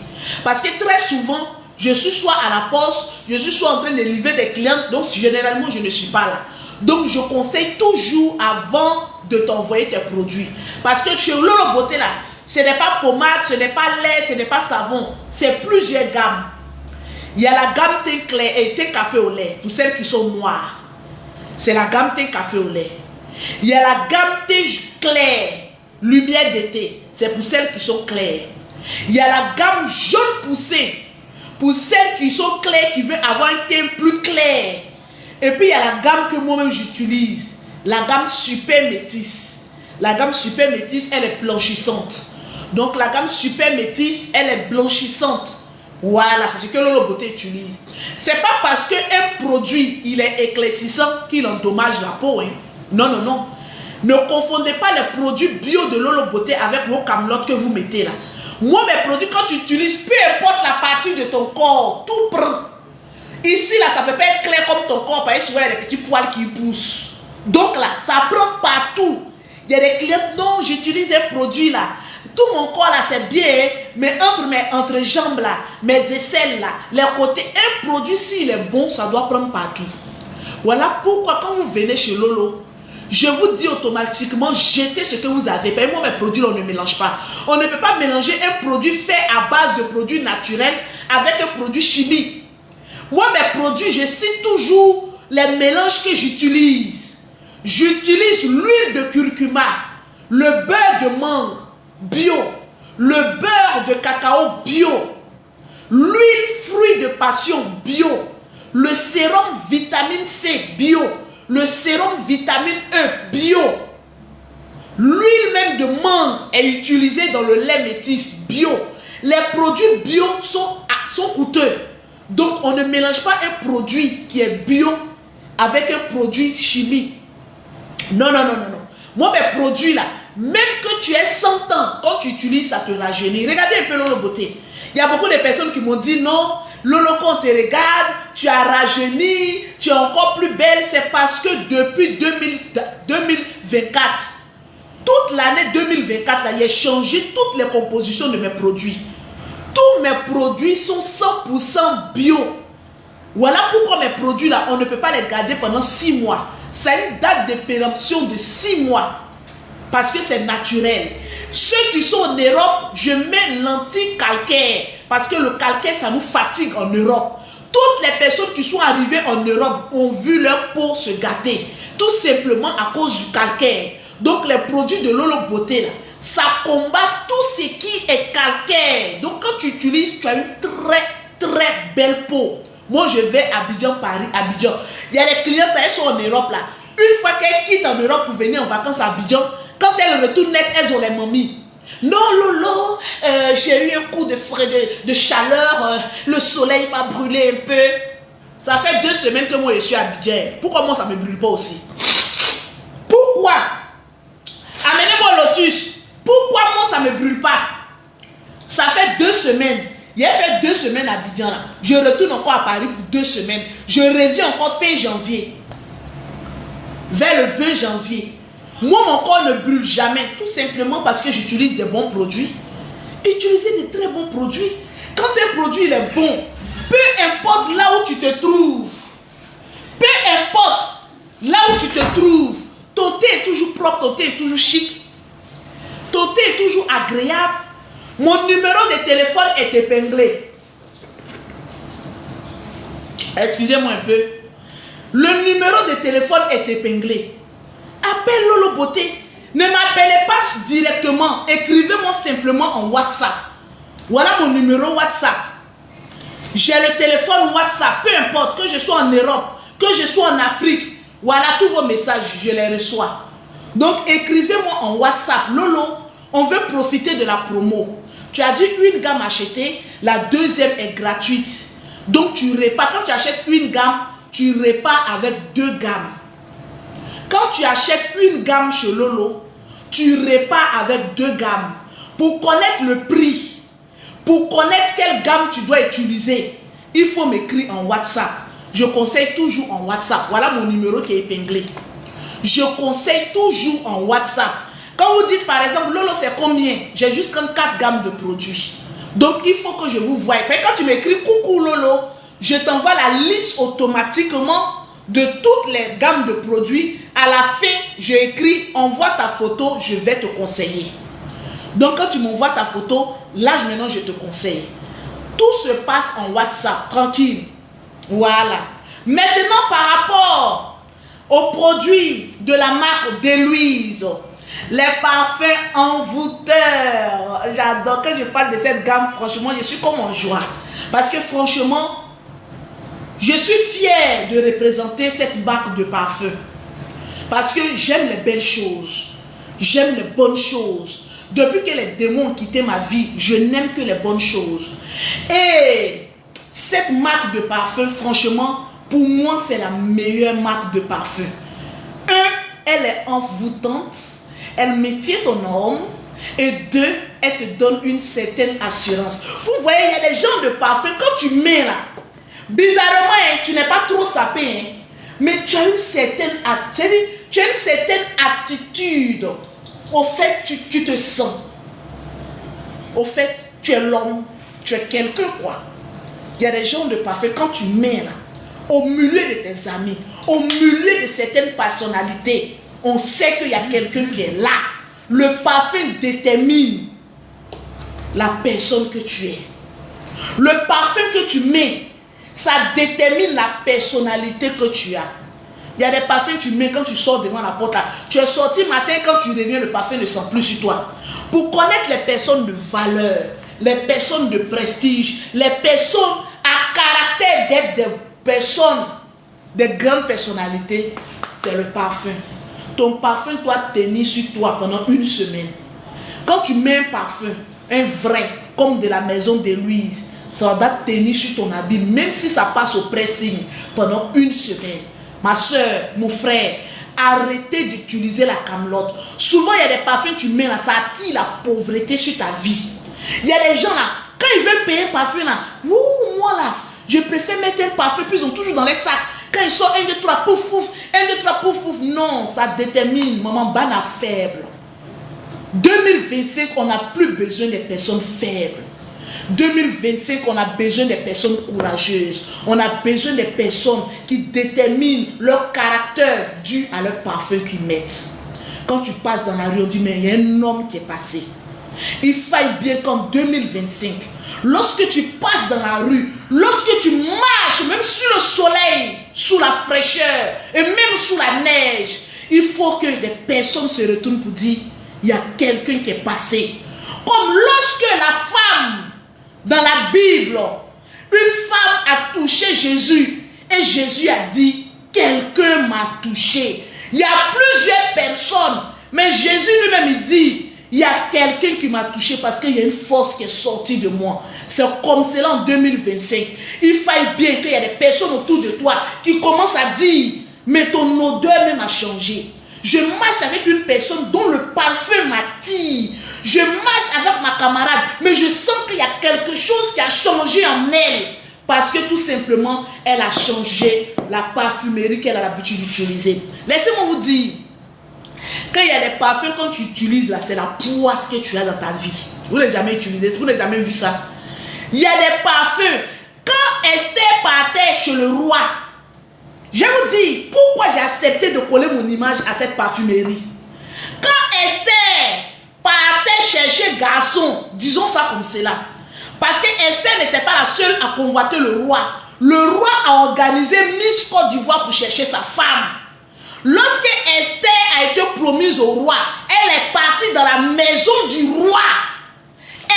Parce que très souvent, je suis soit à la poste, je suis soit en train de livrer des clients. Donc généralement, je ne suis pas là. Donc, je conseille toujours avant de t'envoyer tes produits. Parce que chez Lolo Beauté, là, ce n'est pas pommade, ce n'est pas lait, ce n'est pas savon. C'est plusieurs gammes. Il y a la gamme thé clair et thé café au lait, pour celles qui sont noires. C'est la gamme thé café au lait. Il y a la gamme thé clair, lumière d'été. C'est pour celles qui sont claires. Il y a la gamme jaune poussé, pour celles qui sont claires, qui veulent avoir un teint plus clair. Et puis, il y a la gamme que moi-même j'utilise. La gamme Super Métis. La gamme Super Métis, elle est blanchissante. Donc, la gamme Super Métis, elle est blanchissante. Voilà, c'est ce que Lolo Beauté utilise. C'est pas parce qu'un produit, il est éclaircissant qu'il endommage la peau. Hein. Non, non, non. Ne confondez pas les produits bio de Lolo Beauté avec vos camelotes que vous mettez là. Moi, mes produits, quand tu utilises, peu importe la partie de ton corps, tout prend. Ici, là, ça ne peut pas être clair comme ton corps, parce que souvent, il y a des petits poils qui poussent. Donc là, ça prend partout. Il y a des clients, non, j'utilise un produit là. Tout mon corps là, c'est bien, mais entre mes entrejambes là, mes aisselles là, les côtés, un produit, s'il est bon, ça doit prendre partout. Voilà pourquoi, quand vous venez chez Lolo, je vous dis automatiquement, jetez ce que vous avez. Mais moi, mes produits, on ne mélange pas. On ne peut pas mélanger un produit fait à base de produits naturels avec un produit chimique. Moi, mes produits, je cite toujours les mélanges que j'utilise. J'utilise l'huile de curcuma, le beurre de mangue bio, le beurre de cacao bio, l'huile fruit de passion bio, le sérum vitamine C bio, le sérum vitamine E bio. L'huile même de mangue est utilisée dans le lait métis bio. Les produits bio sont coûteux. Donc, on ne mélange pas un produit qui est bio avec un produit chimique. Non, non, non, non, non. Moi, mes produits là, même que tu aies 100 ans, quand tu utilises, ça te rajeunit. Regardez un peu Lolo Beauté. Il y a beaucoup de personnes qui m'ont dit non, Lolo, quand on te regarde, tu as rajeuni, tu es encore plus belle. C'est parce que depuis 2024, toute l'année 2024, là, j'ai changé toutes les compositions de mes produits. Tous mes produits sont 100% bio. Voilà pourquoi mes produits là, on ne peut pas les garder pendant 6 mois. C'est une date de péremption de 6 mois. Parce que c'est naturel. Ceux qui sont en Europe, je mets l'anti-calcaire. Parce que le calcaire, ça nous fatigue en Europe. Toutes les personnes qui sont arrivées en Europe ont vu leur peau se gâter. Tout simplement à cause du calcaire. Donc les produits de Lolo Beauté là, ça combat tout ce qui est calcaire. Donc quand tu utilises, tu as une très belle peau. Moi je vais à Abidjan, Paris, Abidjan. Il y a des clientes, elles sont en Europe là. Une fois qu'elles quittent en Europe pour venir en vacances à Abidjan, quand elles retournent net, elles ont les mamies. Non Lolo, j'ai eu un coup de chaleur, le soleil m'a brûlé un peu. Ça fait 2 semaines que moi je suis à Abidjan. Pourquoi moi ça ne me brûle pas aussi? Pourquoi? Amenez-moi Lotus. Pourquoi moi ça ne me brûle pas? Ça fait 2 semaines. Il a fait 2 semaines à Abidjan là. Je retourne encore à Paris pour 2 semaines. Je reviens encore fin janvier. Vers le 20 janvier. Moi mon corps ne brûle jamais. Tout simplement parce que j'utilise des bons produits. Utilisez des très bons produits. Quand un produit il est bon, peu importe là où tu te trouves. Peu importe là où tu te trouves. Ton thé est toujours propre, ton thé est toujours chic. Ton thé est toujours agréable. Mon numéro de téléphone est épinglé. Excusez-moi un peu. Le numéro de téléphone est épinglé. Appelle Lolo Beauté. Ne m'appelez pas directement. Écrivez-moi simplement en WhatsApp. Voilà mon numéro WhatsApp. J'ai le téléphone WhatsApp. Peu importe que je sois en Europe, que je sois en Afrique. Voilà tous vos messages, je les reçois. Donc écrivez-moi en WhatsApp. Lolo, on veut profiter de la promo. Tu as dit une gamme achetée, la deuxième est gratuite. Donc tu répares. Quand tu achètes une gamme, tu répares avec 2 gammes. Quand tu achètes une gamme chez Lolo, tu répares avec 2 gammes. Pour connaître le prix, pour connaître quelle gamme tu dois utiliser, il faut m'écrire en WhatsApp. Je conseille toujours en WhatsApp. Voilà mon numéro qui est épinglé. Je conseille toujours en WhatsApp. Quand vous dites par exemple, Lolo c'est combien? J'ai juste 4 gammes de produits. Donc il faut que je vous voie. Quand tu m'écris coucou Lolo, je t'envoie la liste automatiquement de toutes les gammes de produits. À la fin, j'ai écrit envoie ta photo, je vais te conseiller. Donc quand tu m'envoies ta photo, là maintenant je te conseille. Tout se passe en WhatsApp, tranquille. Voilà. Maintenant, par rapport aux produits de la marque Deluise, les parfums envoûteurs. J'adore. Quand je parle de cette gamme, franchement, je suis comme en joie. Parce que franchement, je suis fière de représenter cette marque de parfum. Parce que j'aime les belles choses. J'aime les bonnes choses. Depuis que les démons ont quitté ma vie, je n'aime que les bonnes choses. Et cette marque de parfum, franchement, pour moi, c'est la meilleure marque de parfum. 1, elle est envoûtante, elle maintient ton homme. Et 2, elle te donne une certaine assurance. Vous voyez, il y a des genres de parfum, quand tu mets là, bizarrement, hein, tu n'es pas trop sapé, hein, mais tu as une certaine attitude. Au fait, tu te sens. Au fait, tu es l'homme, tu es quelqu'un, quoi. Il y a des genres de parfum, quand tu mets là, au milieu de tes amis, au milieu de certaines personnalités, on sait qu'il y a quelqu'un qui est là. Le parfum détermine la personne que tu es. Le parfum que tu mets, ça détermine la personnalité que tu as. Il y a des parfums que tu mets quand tu sors devant la porte. Là. Tu es sorti matin, quand tu reviens, le parfum ne sent plus sur toi. Pour connaître les personnes de valeur, les personnes de prestige, les personnes à caractère d'être des personnes, des grandes personnalités, c'est le parfum. Ton parfum doit tenir sur toi pendant une semaine. Quand tu mets un parfum, un vrai, comme de la maison de Louise, ça doit tenir sur ton habit, même si ça passe au pressing pendant une semaine. Ma soeur, mon frère, arrêtez d'utiliser la camelote. Souvent, il y a des parfums que tu mets là, ça attire la pauvreté sur ta vie. Il y a des gens là, quand ils veulent payer un parfum là, moi là, je préfère mettre un parfum, puis ils ont toujours dans les sacs. Quand ils sortent 1, 2, 3, pouf, pouf, 1, 2, 3, pouf, pouf. Non, ça détermine, maman, banane faible. 2025, on n'a plus besoin des personnes faibles. 2025, on a besoin des personnes courageuses. On a besoin des personnes qui déterminent leur caractère dû à leur parfum qu'ils mettent. Quand tu passes dans la rue, on dit, mais il y a un homme qui est passé. Il faille bien qu'en 2025, lorsque tu passes dans la rue, lorsque tu marches, même sous le soleil, sous la fraîcheur, et même sous la neige, il faut que des personnes se retournent pour dire, il y a quelqu'un qui est passé. Comme lorsque la femme, dans la Bible, une femme a touché Jésus, et Jésus a dit, quelqu'un m'a touché. Il y a plusieurs personnes, mais Jésus lui-même il dit, il y a quelqu'un qui m'a touché parce qu'il y a une force qui est sortie de moi. C'est comme cela en 2025. Il faille bien qu'il y ait des personnes autour de toi qui commencent à dire, mais ton odeur même a changé. Je marche avec une personne dont le parfum m'attire. Je marche avec ma camarade, mais je sens qu'il y a quelque chose qui a changé en elle. Parce que tout simplement, elle a changé la parfumerie qu'elle a l'habitude d'utiliser. Laissez-moi vous dire, quand il y a des parfums, quand tu utilises là, c'est la poisse que tu as dans ta vie. Vous n'avez jamais utilisé, vous n'avez jamais vu ça. Il y a des parfums. Quand Esther partait chez le roi, je vous dis, pourquoi j'ai accepté de coller mon image à cette parfumerie. Quand Esther partait chercher garçon, disons ça comme cela, parce que Esther n'était pas la seule à convoiter le roi. Le roi a organisé Miss Côte d'Ivoire pour chercher sa femme. Lorsque Esther a été promise au roi, elle est partie dans la maison du roi.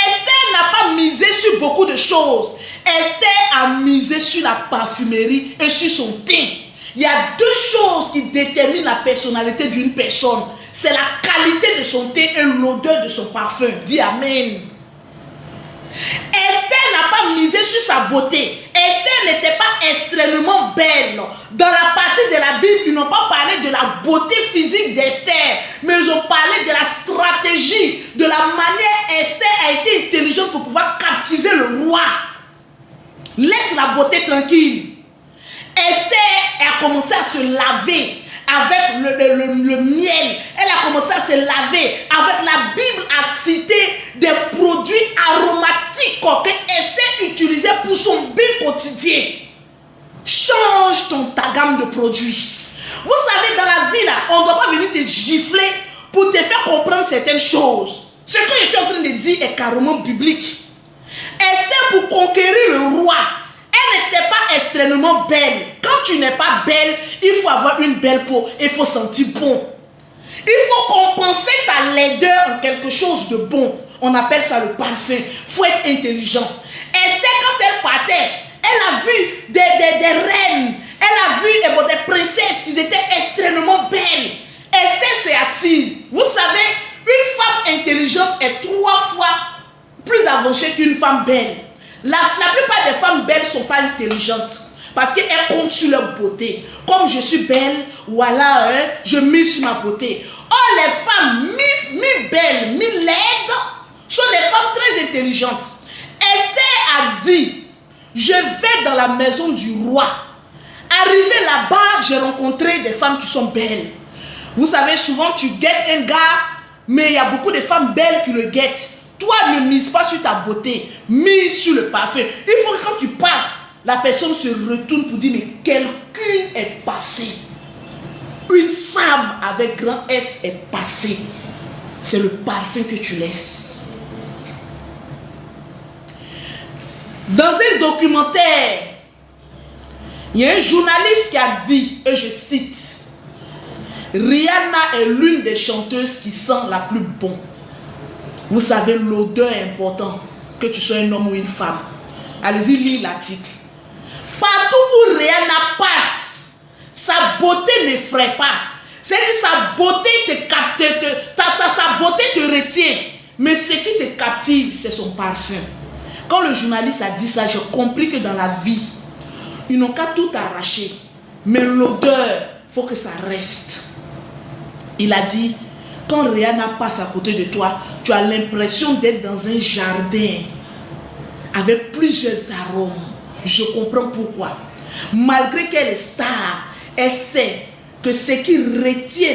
Esther n'a pas misé sur beaucoup de choses. Esther a misé sur la parfumerie et sur son teint. Il y a deux choses qui déterminent la personnalité d'une personne. C'est la qualité de son teint et l'odeur de son parfum. Dis Amen. Esther n'a pas misé sur sa beauté. Esther n'était pas extrêmement belle. Dans la partie de la Bible, ils n'ont pas parlé de la beauté physique d'Esther, mais ils ont parlé de la stratégie, de la manière Esther a été intelligente pour pouvoir captiver le roi. Laisse la beauté tranquille. Esther a commencé à se laver avec le miel. Elle a commencé à se laver avec la Bible a cité des produits aromatiques que Esther utilisait pour son bain quotidien. Change ta gamme de produits. Vous savez, dans la vie là, on ne doit pas venir te gifler pour te faire comprendre certaines choses. Ce que je suis en train de dire est carrément biblique. Esther, pour conquérir le roi, elle n'était pas extrêmement belle. Quand tu n'es pas belle, il faut avoir une belle peau. Il faut sentir bon. Il faut compenser ta laideur en quelque chose de bon. On appelle ça le parfum. Il faut être intelligent. Esther, quand elle partait, elle a vu des reines. Elle a vu des princesses qui étaient extrêmement belles. Esther s'est assise. Vous savez, une femme intelligente est 3 fois plus avancée qu'une femme belle. La plupart des femmes belles ne sont pas intelligentes parce qu'elles comptent sur leur beauté. Comme je suis belle, voilà, je mise sur ma beauté. Or, les femmes mi-belles, mi-laides sont des femmes très intelligentes. Esther a dit, je vais dans la maison du roi. Arrivé là-bas, j'ai rencontré des femmes qui sont belles. Vous savez, souvent tu guettes un gars, mais il y a beaucoup de femmes belles qui le guettent. Toi, ne mise pas sur ta beauté, mise sur le parfum. Il faut que quand tu passes, la personne se retourne pour dire, mais quelqu'un est passé. une femme avec grand F est passée, c'est le parfum que tu laisses. Dans un documentaire, il y a un journaliste qui a dit, et je cite, Rihanna est l'une des chanteuses qui sent la plus bon. Vous savez, l'odeur est importante, que tu sois un homme ou une femme. Allez-y, lisez l'article. Partout où Rihanna passe, sa beauté n'effraie pas. C'est-à-dire sa beauté te capte, sa beauté te retient. Mais ce qui te captive, c'est son parfum. Quand le journaliste a dit ça, j'ai compris que dans la vie, ils n'ont qu'à tout arracher. Mais l'odeur, il faut que ça reste. Il a dit, quand Rihanna passe à côté de toi, tu as l'impression d'être dans un jardin avec plusieurs arômes. Je comprends pourquoi. Malgré qu'elle est star, elle sait que ce qui retient